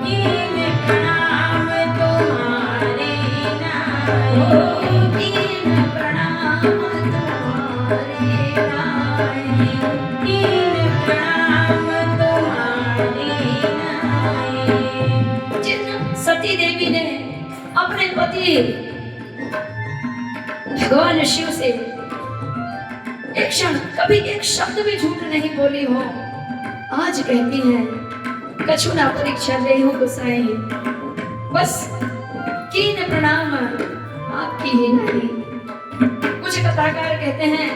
तीन प्रणाम तुम्हारे नाम, तीन प्रणाम तुम्हारे नाम, तीन प्रणाम तुम्हारे नाम। जिन सती देवी ने अपने पति भगवान शिव से एक क्षण कभी एक शब्द भी झूठ नहीं बोली हो, आज कहती हैं कछुना परीक्षा ले हो गोसाई, बस कीन प्रणाम आपकी ही नहीं। कुछ कथाकार कहते हैं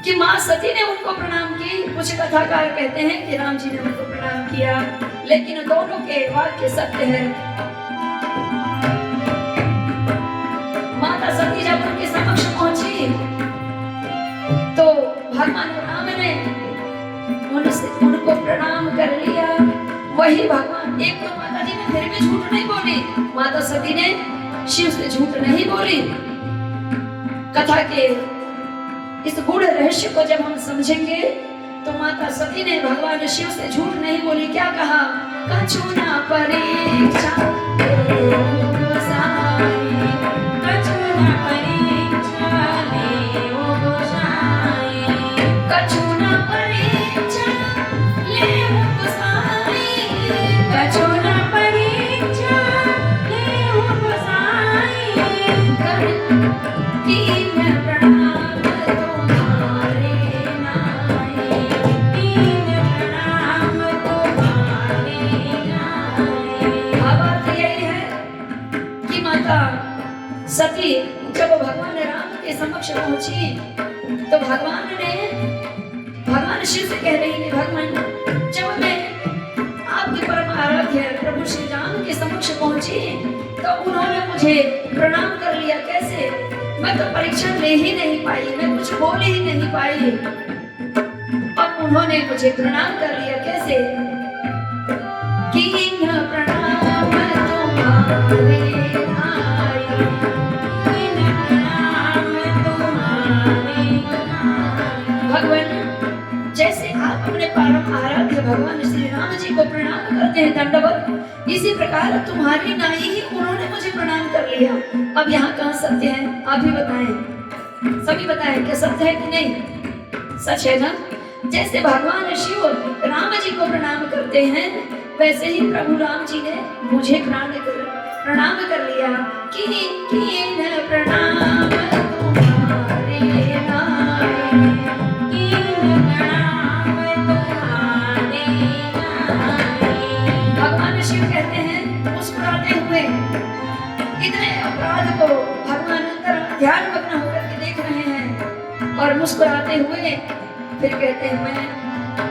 कि माँ सती ने उनको प्रणाम की, कुछ कथाकार कहते हैं कि राम जी ने उनको प्रणाम किया, लेकिन दोनों के वाक्य सत्य है। माता सती जब उनके समक्ष पहुंची तो भगवान राम ने उनको प्रणाम कर लिया। वही भगवान, एक तो माता जी ने फिर भी झूठ नहीं बोली, माता सती ने शिव से झूठ नहीं बोली। कथा के इस गूढ़ रहस्य को जब हम समझेंगे तो माता सती ने भगवान शिव से झूठ नहीं बोली। क्या कहा? कछु ना परीक्षा सती जब भगवान राम के समक्ष पहुंची तो भगवान शिव से कह रही है, भगवान जब मैं आपके परम आराध्य प्रभु श्री राम के समक्ष पहुंची तो उन्होंने मुझे प्रणाम कर लिया। कैसे? मैं तो परीक्षा ले ही नहीं पाई, मैं कुछ बोल ही नहीं पाई और उन्होंने मुझे प्रणाम कर लिया। कैसे? कि प्रणाम तुम्हारे भगवान, जैसे आप अपने परम आराध्य भगवान श्री राम जी को प्रणाम करते हैं दंडवत, इसी प्रकार तुम्हारी नाई ही उन्होंने मुझे प्रणाम कर लिया। अब यहाँ कहाँ सत्य है? आप ही बताएं, सभी बताएं कि सत्य है कि नहीं? सच है ना? जैसे भगवान शिव राम जी को प्रणाम करते हैं वैसे ही प्रभु राम जी ने मुझे प्रणाम कर लिया। कि प्रणाम भगवान शिव कहते हैं मुस्कुराते हुए, इतने अपराध को भगवान अंदर ध्यान मग्न होकर के देख रहे हैं और मुस्कुराते हुए फिर कहते हैं मैं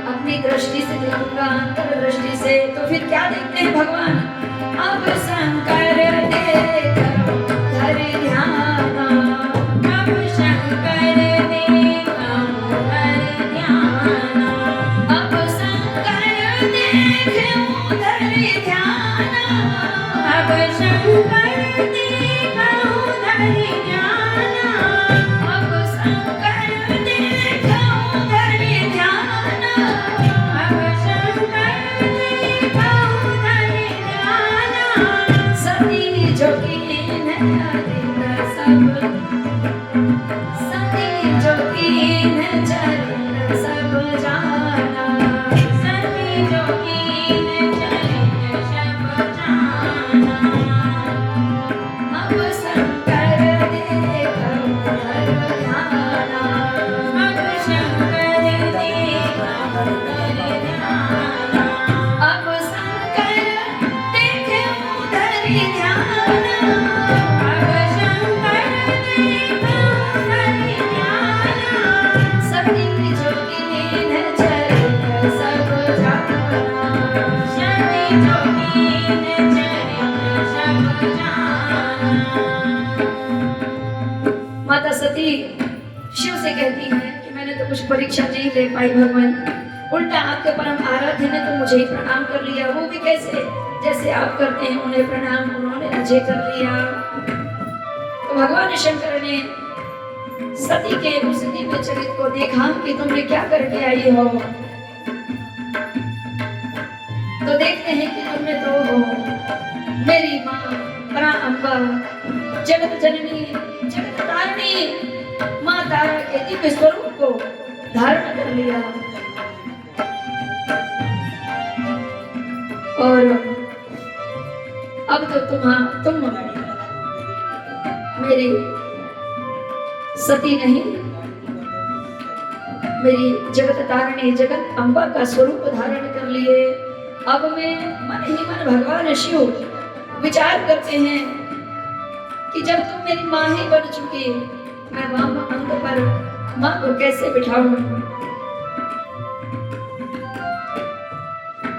अपनी दृष्टि से देखूंगा, अंतर दृष्टि से। तो फिर क्या देखते हैं भगवान? अब शंकर देखो धर ध्यान, अब शंकर देखो धर ध्यान, अब शंकर देखो धर ध्यान, अब शंकर देखो धर ध्यान, अब शंकर देखो धर ध्यान, अब शंकर देखो धर ध्यान। सती जोगीन चरित्र सब, सती जोगीन चरित्र सब जाना, सती जोगीन चरित्र सब जाना, अब शंकर देखो धर ध्यान, अब शंकर देखो धर ध्यान, अब शंकर देखो धर ध्यान, अब शंकर देखो धर ध्यान। सती जोगीन चरित्र सब जाना, सती जोगीन चरित्र सब जाना। माता सती शिव से कहती है कि मैंने तो कुछ परीक्षा नहीं ले पाई भगवान, उल्टा आपके परम आराध्य ने तो मुझे ही प्रणाम कर लिया। वो भी कैसे? जैसे आप करते हैं उन्हें प्रणाम, उन्होंने मुझे कर लिया। तो भगवान शंकर ने सती के उस दिव्य चरित्र को देखा कि तुमने क्या करके आई हो। तो देखते हैं कि तुमने तो हो मेरी माँ परा अम्बा, जगत जननी जगत तारिणी माँ तारा के दिव्य स्वरूप को धारण कर लिया। और अब तो तुम मेरी सती नहीं, मेरी जगत तारिणी जगत अम्बा का स्वरूप धारण कर लिए। अब मैं मन ही मन भगवान शिव विचार करते हैं कि जब तुम मेरी माँ ही बन चुकी, मैं वाम अंग पर माँ को कैसे बिठाऊं।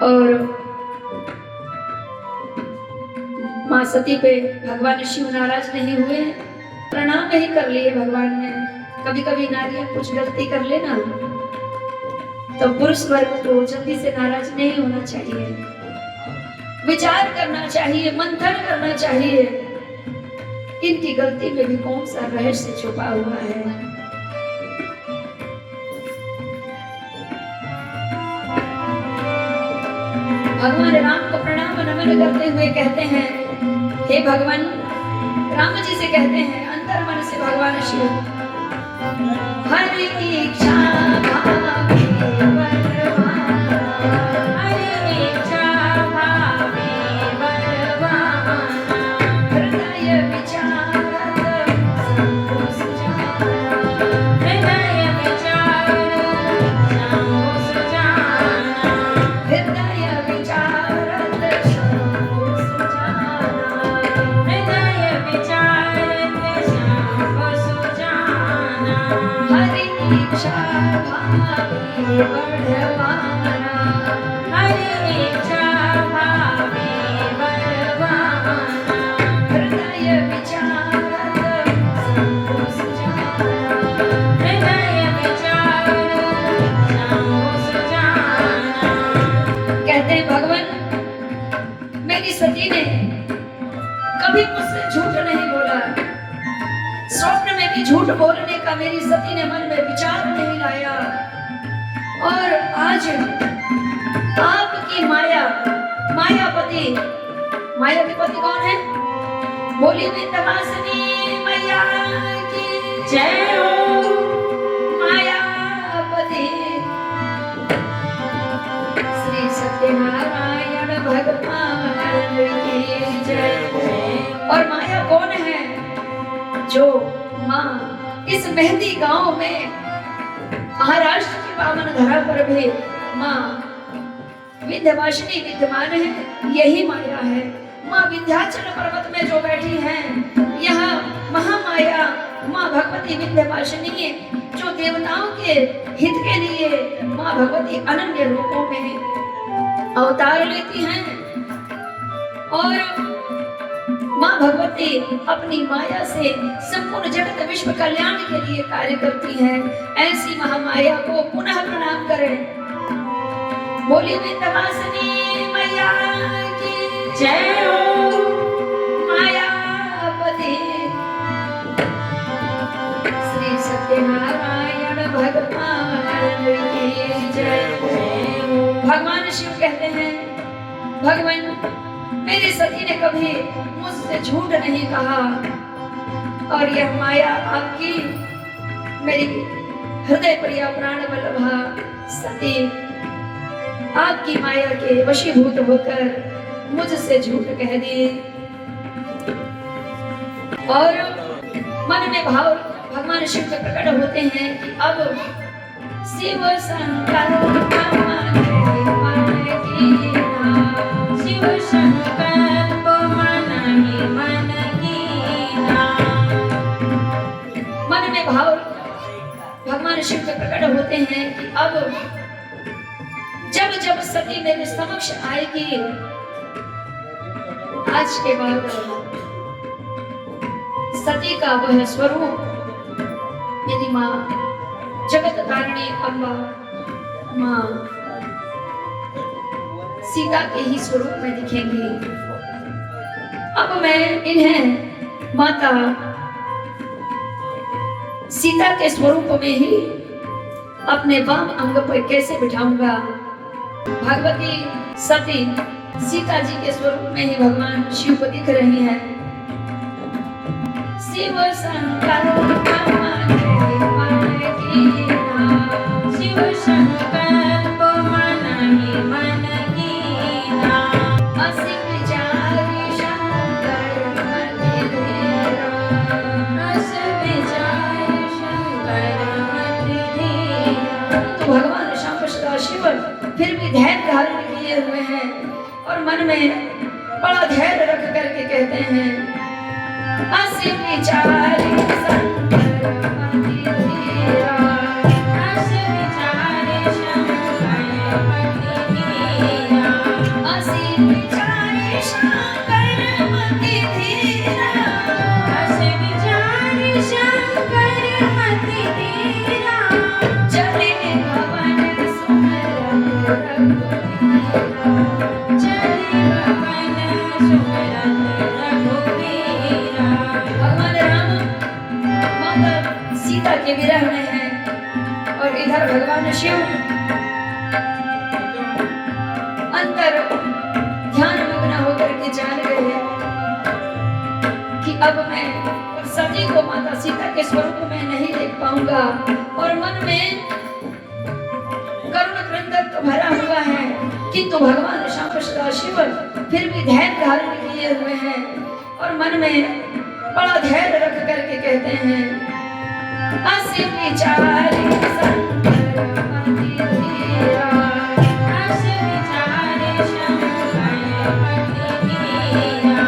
और माँ सती पे भगवान शिव नाराज नहीं हुए, प्रणाम नहीं कर लिए भगवान ने। कभी कभी नारियां कुछ गलती कर लेना तो पुरुष वर्ग को जल्दी से नाराज नहीं होना चाहिए, विचार करना चाहिए, मंथन करना चाहिए। इनकी गलती में भी कौन सा रहस्य छुपा हुआ है। भगवान राम को प्रणाम नमन करते हुए कहते हैं, हे भगवान, राम जी से कहते हैं अंतर मन से भगवान शिव, हर इच्छा भावे बलवान, हर इच्छा भावे बलवान, हृदय विचारत शंभु सुजाना, हृदय विचारत शंभु सुजाना, हृदय विचारत शंभु सुजाना, हृदय विचारत शंभु सुजाना, हरि इच्छा भावे बलवाना, हरि इच्छा भावे बलवाना, हृदय विचारत शंभु सुजाना, हृदय विचारत शंभु सुजाना। कहते हैं भगवान, मेरी सती ने कभी मुझसे झूठ नहीं बोला, स्वप्न में भी झूठ बोलने का मेरी सती ने मन में विचार नहीं लाया, और आज आपकी माया, मायापति, माया के पति कौन है? बोली विंध्यवासिनी मैया की जय हो। मायापति श्री सत्यनारायण भगवान की जय। और माया कौन है? जो माँ इस मेहंदी गांव में महाराष्ट्र की पावन धरा पर भी माँ विंध्यवासिनी विद्यमान है, यही माया है। माँ विंध्याचल पर्वत में जो बैठी हैं, यह महामाया माँ भगवती विंध्यवासिनी जो देवताओं के हित के लिए माँ भगवती अनन्य रूपों में अवतार लेती हैं, और माँ भगवती अपनी माया से संपूर्ण जगत विश्व कल्याण के लिए कार्य करती हैं। ऐसी महामाया को पुनः प्रणाम करें। बोली विंध्यवासिनी मैया की जय हो। मायापति श्री सत्यनारायण भगवान की जय। भगवान शिव कहते हैं, भगवान मेरी सती ने कभी मुझसे झूठ नहीं कहा, और यह माया आपकी मेरी हृदय प्रिया प्राण वल्लभा सती आपकी माया के वशीभूत होकर मुझसे झूठ कह दी। और मन में भाव भगवान शिव के प्रकट होते हैं कि अब शिव संकल्प मन कीना, शिव संकल्प मन ही मन कीना। मन में भाव भगवान शिव के प्रकट होते हैं कि अब जब जब सती मेरे समक्ष आएगी, आज के बाद सती का वह स्वरूप यदि माँ जगत तारिणी अम्बा माँ सीता के ही स्वरूप में दिखेंगी। अब मैं इन्हें माता सीता के स्वरूप में ही अपने वाम अंग पर कैसे बिठाऊंगा। भगवती सती सीता जी के स्वरूप में ही भगवान शिव को दिख रही हैं। शिव संकल्प मन कीना, शिव संकल्प मन ही मन कीना। असित विचारि शंकर मति धीरा, अस विचारि शंकर मति धीरा। तो भगवान श्याम सदा शिव फिर भी धैर्य धारण किए हुए हैं, और मन में बड़ा धैर्य रख करके कहते हैं, असित विचारि शंकर मति धीरा, अस विचारि शंकर मति धीरा, असित विचारि शंकर मति धीरा, अस विचारि शंकर मति धीरा। चले भवन सुमरत रघुवीरा, चले भवन सुमरत रघुवीरा। सीता के विरह में है और इधर भगवान शिव अंतर ध्यान मग्न होकर के जान गए हैं कि अब मैं सती को माता सीता के स्वरूप में नहीं देख पाऊंगा और मन में करुण क्रंदक तो भरा हुआ है, किंतु भगवान श्याम सदाशिव फिर भी धैर्य धारण किए हुए हैं और मन में बड़ा धैर्य रख करके कहते हैं असी विचारी शंकर मति धीरा, असी विचारी शंकर मति धीरा,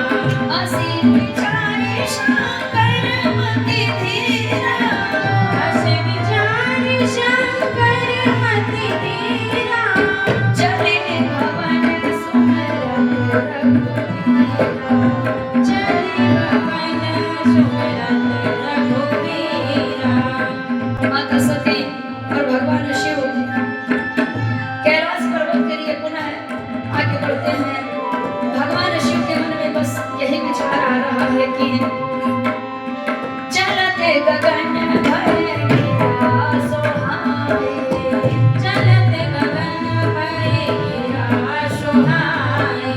असी विचारी शंकर मति धीरा, असी विचारी शंकर मति धीरा, चले भवन सुमरन रघुवीरा, चले भवन सुमरन रघुवीरा। माता सती और भगवान शिव कैलाश पर्वत के लिए पुनः आगे बढ़ते हैं। भगवान शिव के मन में बस यही विचार आ रहा है कि चलते गगन भरे गिरा सोहाए, चलते गगन भरे गिरा सोहाए,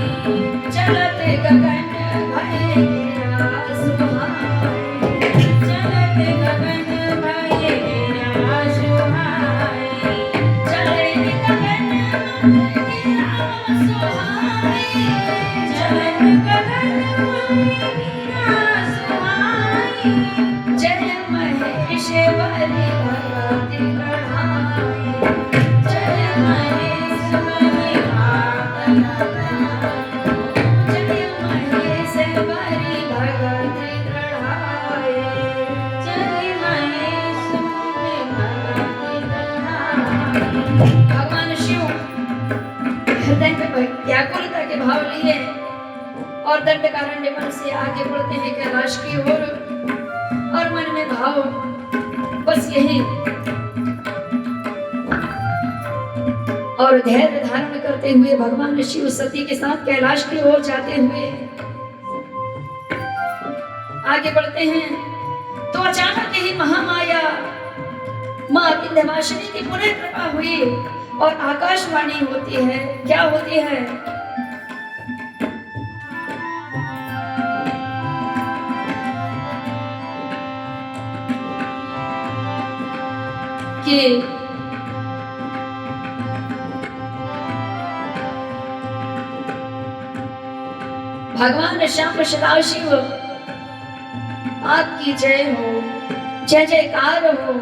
चलते गगन भरे गिरा सोहाए, चलते गगन भरे गिरा सोहाए, चले गगन भरे गिरा सोहाए, चले गगन भरे गिरा सोहाए, जय महेश बलि भगवती गढ़ाए, जय महेश बलि जय महेश बलि भगवती गढ़ाए, जय महेश बलि भगवती गढ़ाए। भगवान शिव हृदय में व्याकुलता के भाव लिए और दंडकारण्य वन से आगे बढ़ते हैं कैलाश की ओर और मन में भाव बस यही और धैर्य धारण करते हुए भगवान शिव सती के साथ कैलाश की ओर जाते हुए आगे बढ़ते हैं तो अचानक ही महामाया मां विंध्यवासिनी की पुनः कृपा हुई और आकाशवाणी होती है। क्या होती है कि भगवान श्याम सदाशिव आपकी जय हो, जय जयकार हो,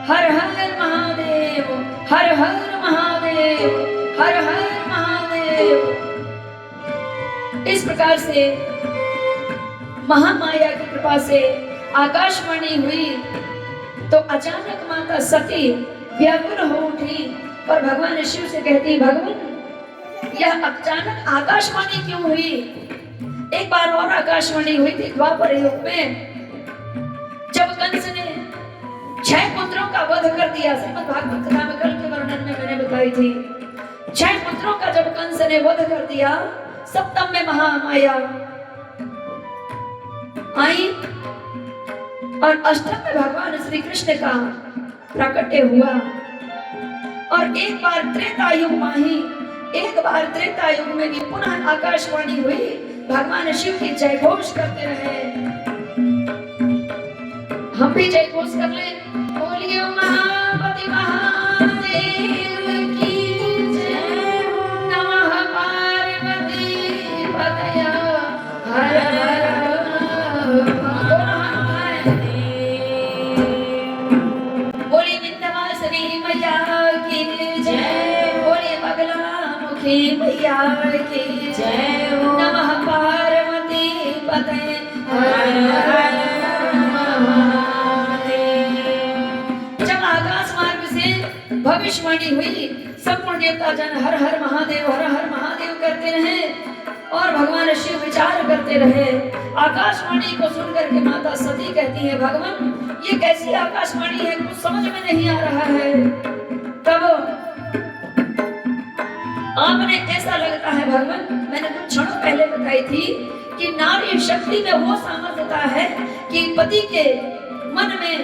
हर हर महादेव, हर हर महादेव, हर हर महादेव। इस प्रकार से महामाया की कृपा से आकाशवाणी हुई तो अचानक माता सती व्याकुल हो उठी और भगवान शिव से कहती भगवान यह अचानक आकाशवाणी क्यों हुई। एक बार और आकाशवाणी हुई थी द्वापर युग में जब कंस ने 6 पुत्रों का वध कर दिया। श्रीमद् भागवत कथा में कल के वर्णन में मैंने बताई थी 6 पुत्रों का जब कंस ने वध कर दिया सप्तम में महामाया आई और अष्टम में भगवान श्री कृष्ण का प्राकट्य हुआ और एक बार त्रेता युग माही एक बार त्रेता युग में भी पुनः आकाशवाणी हुई। भगवान शिव की जय घोष करते रहे। हम भी जय घोष कर ले। बोलिए महापति महादेव की जय हो। नमः पार्वती पतये हर हर बोली विंध्यवासिनी मैया की जय। बोली बगलामुखी मैया की जय हो। नमः पार्वती पतये हर हर महादेव। जब आकाश मार्ग से भविष्यवाणी हुई संपूर्ण देवता जन हर हर महादेव करते रहे और भगवान शिव विचार करते रहे। आकाशवाणी को सुनकर के माता सती कहती है भगवान ये कैसी आकाशवाणी है, कुछ समझ में नहीं आ रहा है। तब आपने ऐसा लगता है भगवान मैंने कुछ क्षणों पहले बताई थी कि नारी शक्ति में वो सामर्थ्यता है कि पति के मन में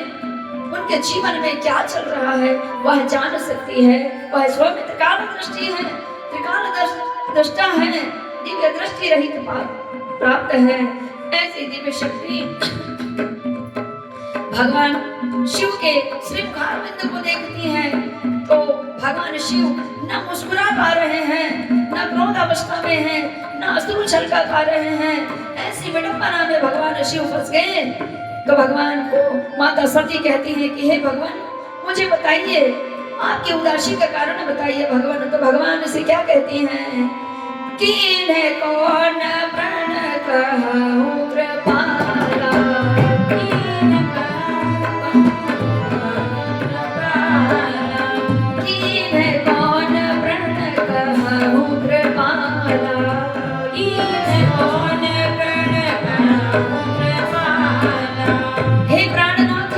उनके जीवन में क्या चल रहा है वह जान सकती है। वह स्वयं त्रिकाल दृष्टि है, त्रिकाल दृष्टा है, दिव्य दृष्टि रहित प्राप्त है। ऐसी दिव्य शक्ति भगवान शिव के श्री मुखारविंद को देखती है तो भगवान शिव न मुस्कुरा पा रहे हैं, न क्रोध अवस्था में हैं, न अश्रु छलका पा रहे हैं। ऐसी विडंबना में भगवान शिव फंस गए। तो भगवान को माता सती कहती है कि हे भगवान, मुझे बताइए आपकी उदासी का कारण बताइए भगवान। तो भगवान से क्या कहती हैं कि इन्हें कौन प्रण कहूं कृपाला, इन्हें कौन प्रण कहूं कृपाला, इन्हें कौन प्रण कहूं कृपाला। हे प्राणनाथ,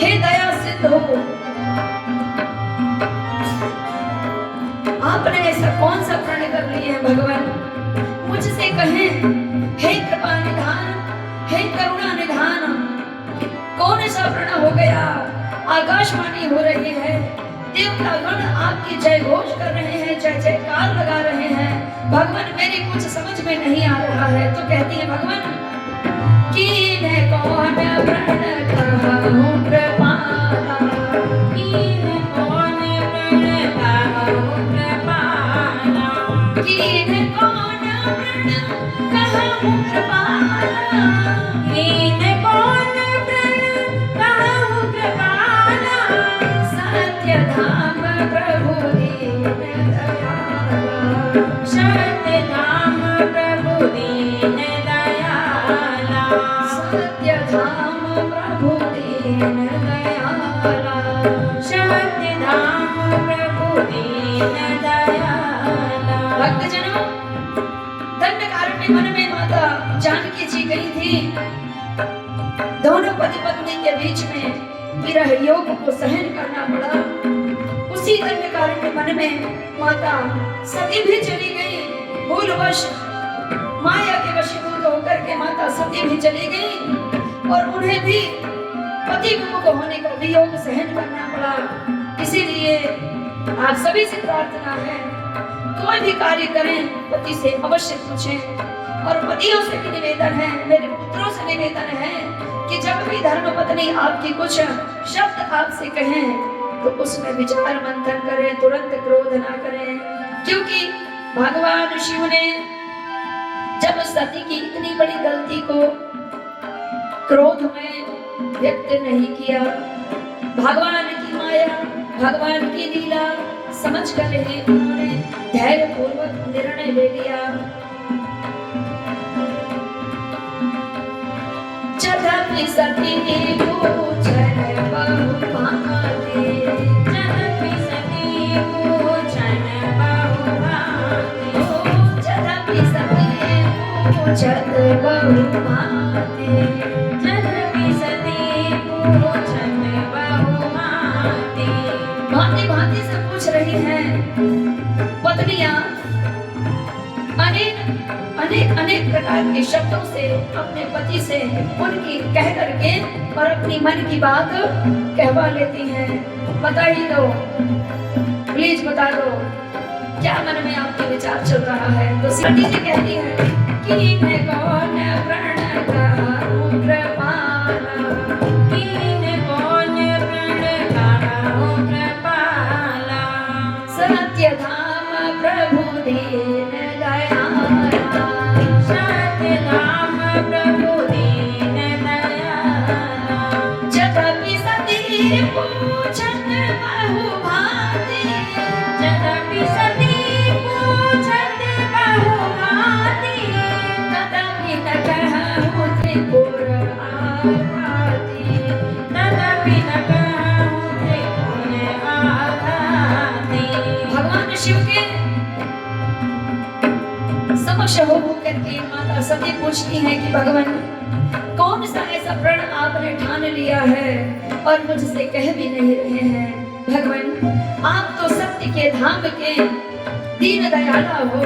हे दया सिंधु, आपने ऐसा कौन सा प्रण कर लिया है भगवान, मुझसे कहें। हे कृपा निधान, हे करुणा निधान, कौन सा प्रण हो गया। आकाशवाणी हो रही है, देवतागण आपकी जय घोष कर रहे हैं, जय जयकार लगा रहे हैं। भगवान मेरी कुछ समझ में नहीं आ रहा है। तो कहती है भगवान कि इन्हें कौन प्रण कहूं कृपाला, इन्हें कौन प्रण कहूं कृपाला, इन्हें कौन प्रण कहूं कृपाला, इन्हें कौन प्रण कहूं कृपाला। सत्य धाम प्रभु दीन दयाला, सत्य धाम प्रभु दीन दयाला, सत्य धाम प्रभु दीन दयाला, सत्य धाम प्रभु दीन दयाला। भक्तजनों, दंडकारण्य वन में माता जानकी जी गई थी। दोनों पति पत्नी के बीच में विरह योग को सहन करना पड़ा। उसी दंडकारण्य वन में माता सती भी चली गई। भूलवश माया के वशीभूत होकर के माता सती भी चली गई और उन्हें भी पति विमुख होने का वियोग सहन करना पड़ा। इसीलिए आप सभी से प्रार्थना है, कोई भी कार्य करें पति से अवश्य पूछें। और पतियों से भी निवेदन है, मेरे पुत्रों से निवेदन है कि जब भी धर्म पत्नी आपकी कुछ शब्द आपसे कहें तो उसमें विचार मंथन करें, तुरंत क्रोध ना करें। क्योंकि भगवान शिव ने जब सती की इतनी बड़ी गलती को क्रोध में व्यक्त नहीं किया, भगवान की माया, भगवान की लीला समझ कर ही उन्होंने धैर्य पूर्वक निर्णय ले लिया। जदपि सती पूछन बहु भांति, जदपि सती पूछन बहु भांति, जदपि सती पूछत बहु भांति, जदपि सती पूछन बहु भांति। भांति भांति से पूछ रही हैं पत्नियां, अनेक प्रकार के शब्दों से अपने पति से उनकी कह करके और अपनी मन की बात कहवा लेती हैं। बता ही दो, प्लीज बता दो क्या मन में आपके विचार चल रहा है। तो सती जी कहती है कि इन्हें कौन प्रण कहूं कृपाला, इन्हें कौन प्रण कहूं कृपाला, सत्य धाम प्रभु दीन दयाला, सत्य धाम प्रभु दीन दयाला। जदपि सती पूछत बहु भांति, जदपि सती पूछत बहु भांति, तदपि न कहूं त्रिपुर आघाति, तदपि न कहूं त्रिपुर आघाति। भगवान शिव के समक्ष हो करके माता सती पूछती है कि भगवान, कौन सा ऐसा प्रण आपने ठान लिया है और मुझसे कह भी नहीं रहे हैं। भगवान, आप तो सत्य के धाम के दीन दयाला हो,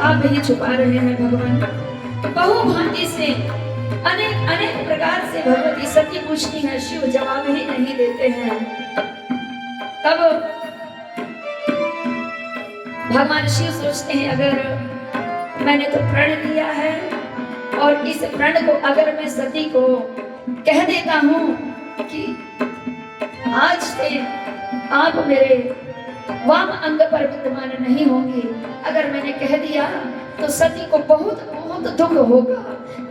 आप ही छुपा रहे हैं। भगवान, बहु भांति से अनेक अनेक प्रकार से भगवती सती पूछती हैं, शिव जवाब ही नहीं देते हैं। तब भगवान शिव सोचते हैं, अगर मैंने तो प्रण लिया है और इस प्रण को अगर मैं सती को कह देता हूं कि आज से आप मेरे वाम अंग पर विद्यमान नहीं होंगी, अगर मैंने कह दिया तो सती को बहुत बहुत दुख होगा,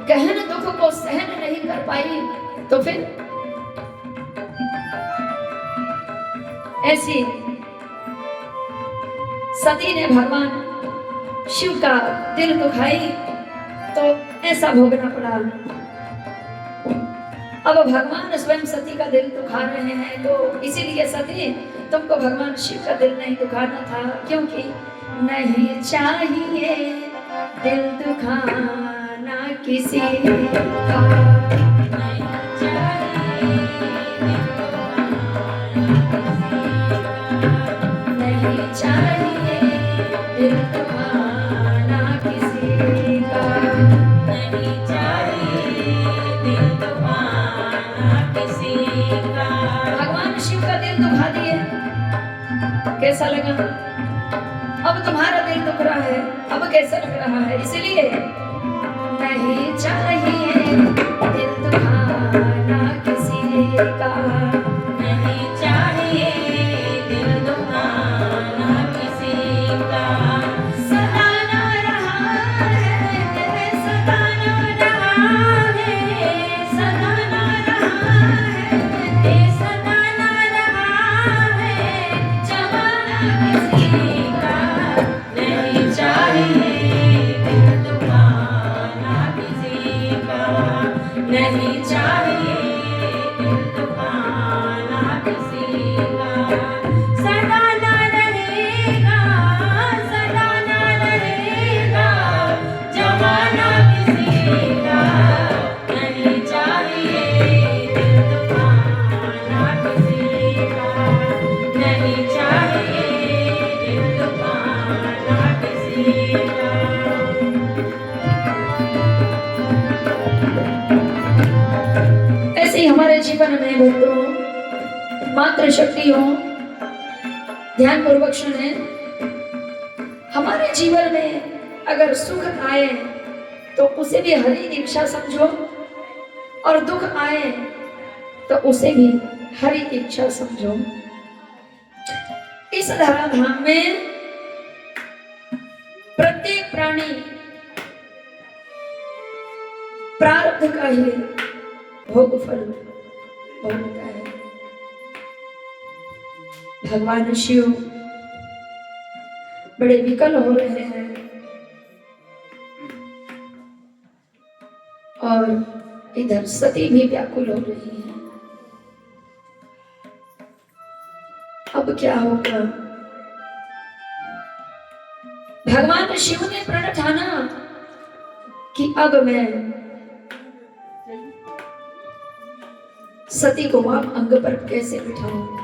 गहन दुख को सहन नहीं कर पाई। तो फिर ऐसी सती ने भगवान शिव का दिल दुखाई तो ऐसा भोगना पड़ा। अब भगवान स्वयं सती का दिल दुखा रहे हैं, तो इसीलिए सती तुमको भगवान शिव का दिल नहीं दुखाना था, क्योंकि नहीं चाहिए दिल दुखाना किसी का, नहीं चाहिए दिल दुखाना किसी का, नहीं चाहिए दिल दुखाना किसी का। भगवान शिव का दिल दुखा दिए, कैसा लगा? अब तुम्हारा दिल दुख रहा है, अब कैसा लग रहा है? इसलिए नहीं चाहिए दिल दुखाना किसी का, नहीं चाहिए दिल दुखाना किसी का। सताना रहा है, सताना रहा है, सताना रहा है, सताना रहा है जमाना किसी का, नहीं चाहिए दिल दुखाना किसी का, नहीं चाहिए दिल दुखाना किसी का। सताना रहेगा, सताना रहेगा जमाना किसी का, नहीं चाहिए दिल दुखाना किसी का, नहीं चाहिए दिल दुखाना किसी का। ऐसे ही हमारे जीवन में भक्तों मात्र शक्ति हो, ध्यान पूर्वक सुने। हमारे जीवन में अगर सुख आए तो उसे भी हरि की इच्छा समझो, और दुख आए तो उसे भी हरि की इच्छा समझो। इस धराधाम में प्रत्येक प्राणी प्रारब्ध का ही भोग फल भोगता है। भगवान शिव बड़े विकल हो रहे हैं और इधर सती भी व्याकुल हो रही है। अब क्या होगा? भगवान शिव ने प्रण ठाना कि अब मैं सती को वाम अंग पर कैसे बिठाऊं।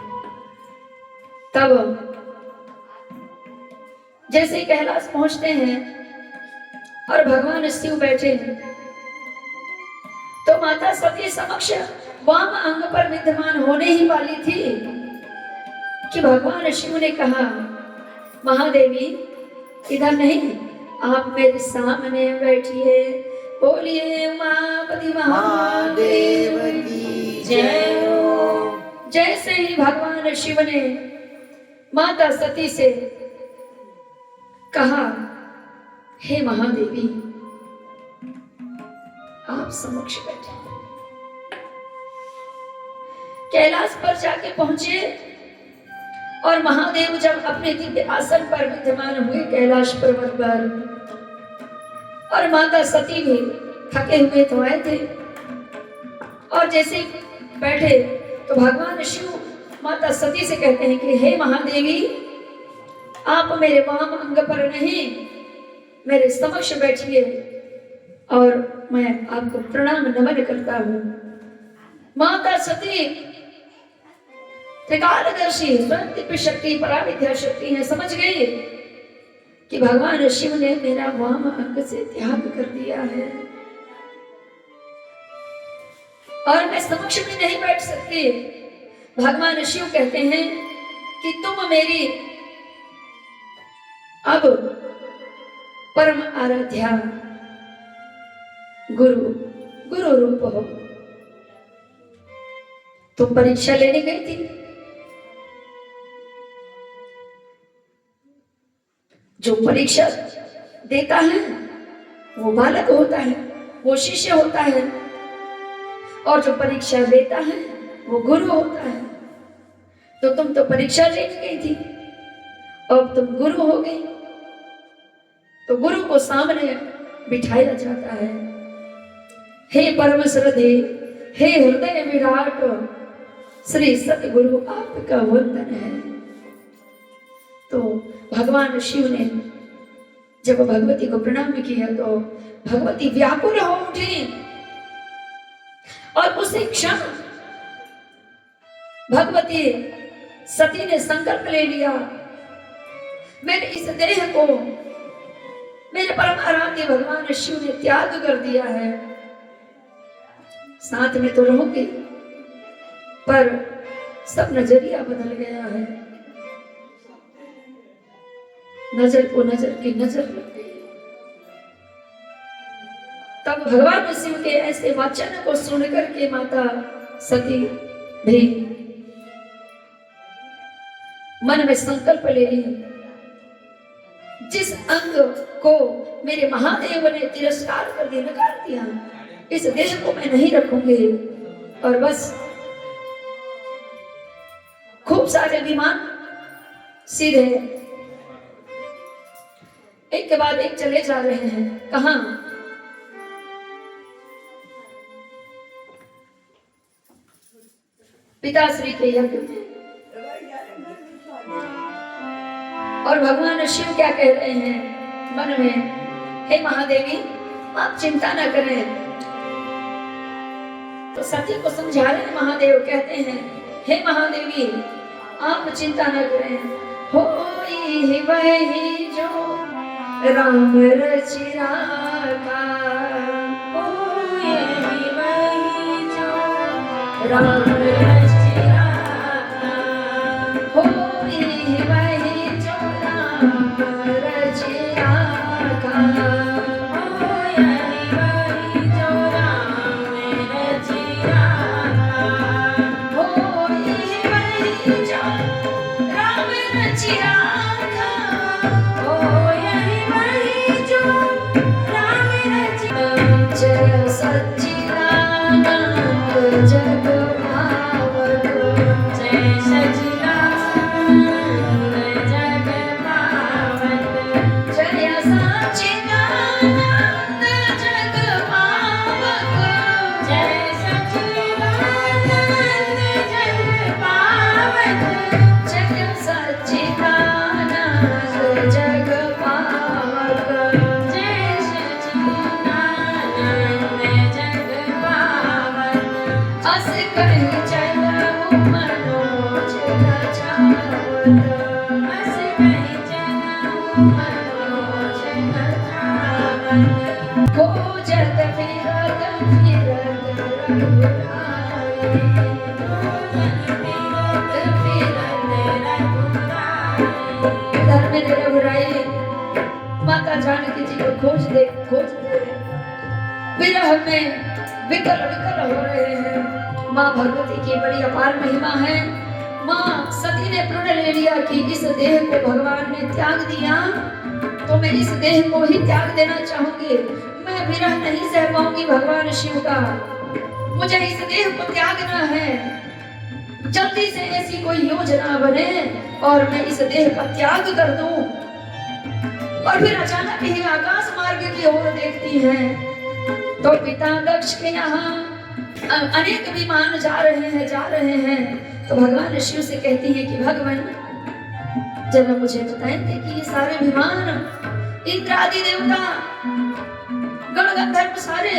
तब जैसे कैलाश पहुंचते हैं और भगवान शिव बैठे हैं, तो माता सती समक्ष वाम अंग पर विद्यमान होने ही वाली थी कि भगवान शिव ने कहा, महादेवी इधर नहीं, आप मेरे सामने बैठिए, बोलिए उमापति महादेव की जय हो। जैसे ही भगवान शिव ने माता सती से कहा, हे महादेवी आप समक्ष बैठे, कैलाश पर जाके पहुंचे और महादेव जब अपने दिव्य आसन पर विद्यमान हुए कैलाश पर्वत पर, और माता सती भी थके हुए तो आए थे, और जैसे बैठे तो भगवान शिव माता सती से कहते हैं कि हे महादेवी आप मेरे वाम अंग पर नहीं, मेरे समक्ष बैठिए और मैं आपको प्रणाम नमन करता हूं। माता सती त्रिकालदर्शी स्वयं दिव्य शक्ति पराविद्या शक्ति है, समझ गई कि भगवान शिव ने मेरा वाम अंग से त्याग कर दिया है। और मैं समक्ष में नहीं बैठ सकती। भगवान शिव कहते हैं कि तुम मेरी अब परम आराध्या गुरु रूप हो। तुम परीक्षा लेने गई थी, जो परीक्षा देता है वो बालक होता है, वो शिष्य होता है, और जो परीक्षा देता है वो गुरु होता है। तो तुम तो परीक्षा लेने गई थी, अब तुम गुरु हो गई। तो गुरु को सामने बिठाया जाता है। हे परम श्रद्धे, हे हृदय विराट, श्री सतगुरु आपका वंदन है। तो भगवान शिव ने जब भगवती को प्रणाम किया तो भगवती व्याकुल हो उठी, और उसी क्षण भगवती सती ने संकल्प ले लिया, मैंने इस देह को मेरे परम आराध्य भगवान शिव ने त्याग कर दिया है। साथ में तो रहूंगी, पर सब नजरिया बदल गया है। नजर को नजर की नजर लग गई। तब भगवान शिव के ऐसे वचन को सुनकर के माता सती भी मन में संकल्प ले ली, जिस अंग को मेरे महादेव ने तिरस्कार कर दिया, नकार दिया, इस देश को मैं नहीं रखूंगी। और बस खूब सारे विमान सीधे एक के बाद एक चले जा रहे हैं। कहां? पिताश्री के यज्ञ में। और भगवान शिव क्या कह रहे हैं मन में? हे महादेवी, आप चिंता न करें। तो सती को समझा रहे हैं महादेव, कहते हैं हे महादेवी, आप चिंता न करें। हो वही जो राम रचिया का, वही जो राम रचिया का, वही जो राम रचिया का, वही जो राम रचिया का, वही जो राम रचिया का, जय सच्चिदानंद जग पावक, जय सच्चिदानंद जग पावक, जय सच्चिदानंद जग पावक, जय सच्चिदानंद जग पावक, जय सच्चिदानंद जग पावक, जय सच्चिदानंद जग पावक, अस कहि चलहु मनोज लजावत, अस कहि चलहु मनोज लजावत, खोजत फिरत फिरत रघुराई, खोजत फिरत फिरत रघुराई। इधर मेरे रघुराई माता जानकी जी को खोज दे विरह में विकल विकल हो रहे हैं। माँ भगवती की बड़ी अपार महिमा है। माँ सती ने प्रण ले लिया कि इस देह को भगवान ने त्याग दिया, तो मैं इस देह को ही त्याग देना चाहूंगी। मैं विरह नहीं सह पाऊंगी भगवान शिव का, मुझे इस देह को त्यागना है। जल्दी से ऐसी कोई योजना बने और मैं इस देह का त्याग कर दूं। और फिर अचानक ही आकाश मार्ग की ओर देखती है तो पिता दक्ष के यहाँ अनेक विमान जा रहे हैं। तो भगवान शिव से कहती है कि भगवान, जब मुझे बताएंगे कि ये सारे विमान इंद्र आदि देवता गण गंधर्व सारे,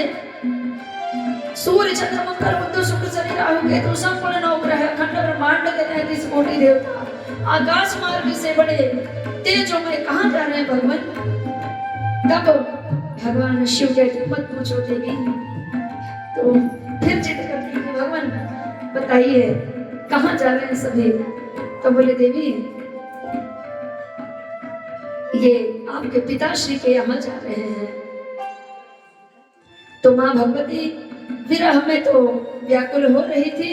सूर्य चंद्र मंगल बुध शुक्र शनि राहु केतु संपूर्ण नवग्रह अखंड ब्रह्मांड के 33 कोटि देवता आकाश मार्ग से बड़े तेजो में कहां जा रहे हैं भगवान? तब भगवान शिव कहते मत पूछो देवी। तो फिर जिद करती है बताइए कहाँ जा रहे हैं सभी? तो बोले देवी ये आपके पिताश्री के यहाँ जा रहे हैं। तो माँ भगवती विरह में तो व्याकुल हो रही थी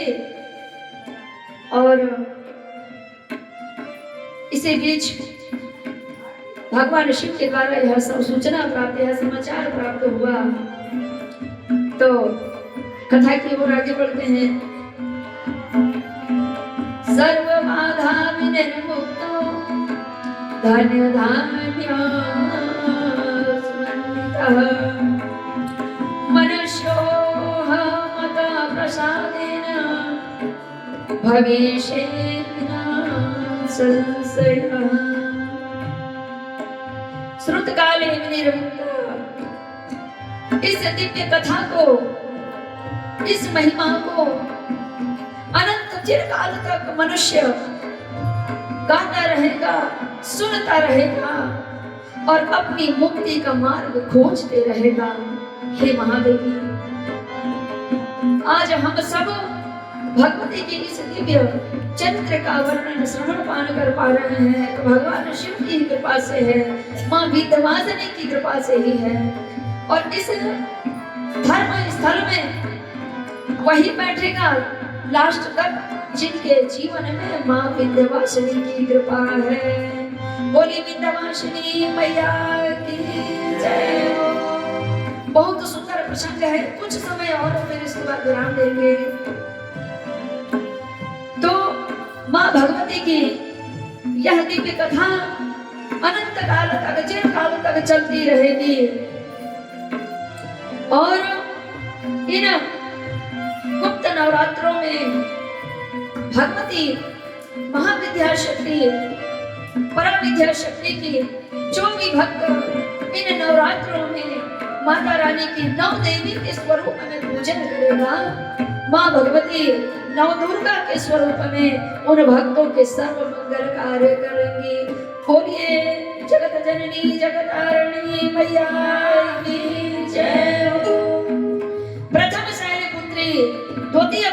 और इसी बीच भगवान शिव के द्वारा यह सब सूचना प्राप्त, यह समाचार प्राप्त हुआ। तो कथा की ओर आगे बढ़ते हैं। सर्व बाधा विनिर्मुक्तो धन्य धान्य मनुष्यो मत प्रसादेन भविष्येत् संशयः। श्रुत काले विनिर्मुक्त, इस दिव्य कथा को, इस महिमा को अनंत चिरकाल तक मनुष्य गाता रहेगा, सुनता रहेगा और अपनी मुक्ति का मार्ग खोजते रहेगा। हे महादेवी, आज हम सब भगवती की इस दिव्य चरित्र का वर्णन श्रवण पान कर पा रहे हैं तो भगवान शिव की कृपा से है, माँ विंध्यवासिनी की कृपा से ही है। और इस धर्म स्थल में वही बैठेगा लास्ट तक जिनके जीवन में माँ विंध्यवासिनी की कृपा है। बोली विंध्यवासिनी मैया की जय हो। बहुत सुंदर प्रसंग है, कुछ समय और फिर इसके बाद विराम देंगे। तो माँ भगवती की यह दिव्य कथा अनंत काल तक, चिरकाल तक चलती रहेगी और इन गुप्त नवरात्रों में भगवती महाविद्या शक्ति, परम विद्या शक्ति की जो भी भक्त इन नवरात्रों में माता रानी की नौ देवी के स्वरूप में पूजन करेगा, माँ भगवती नव दुर्गा के स्वरूप में उन भक्तों के सर्व मंगल कार्य करेंगी। बोलिए जगत जननी जगत तारिणी मैया की जय हो। प्रथम शैलपुत्री, द्वितीय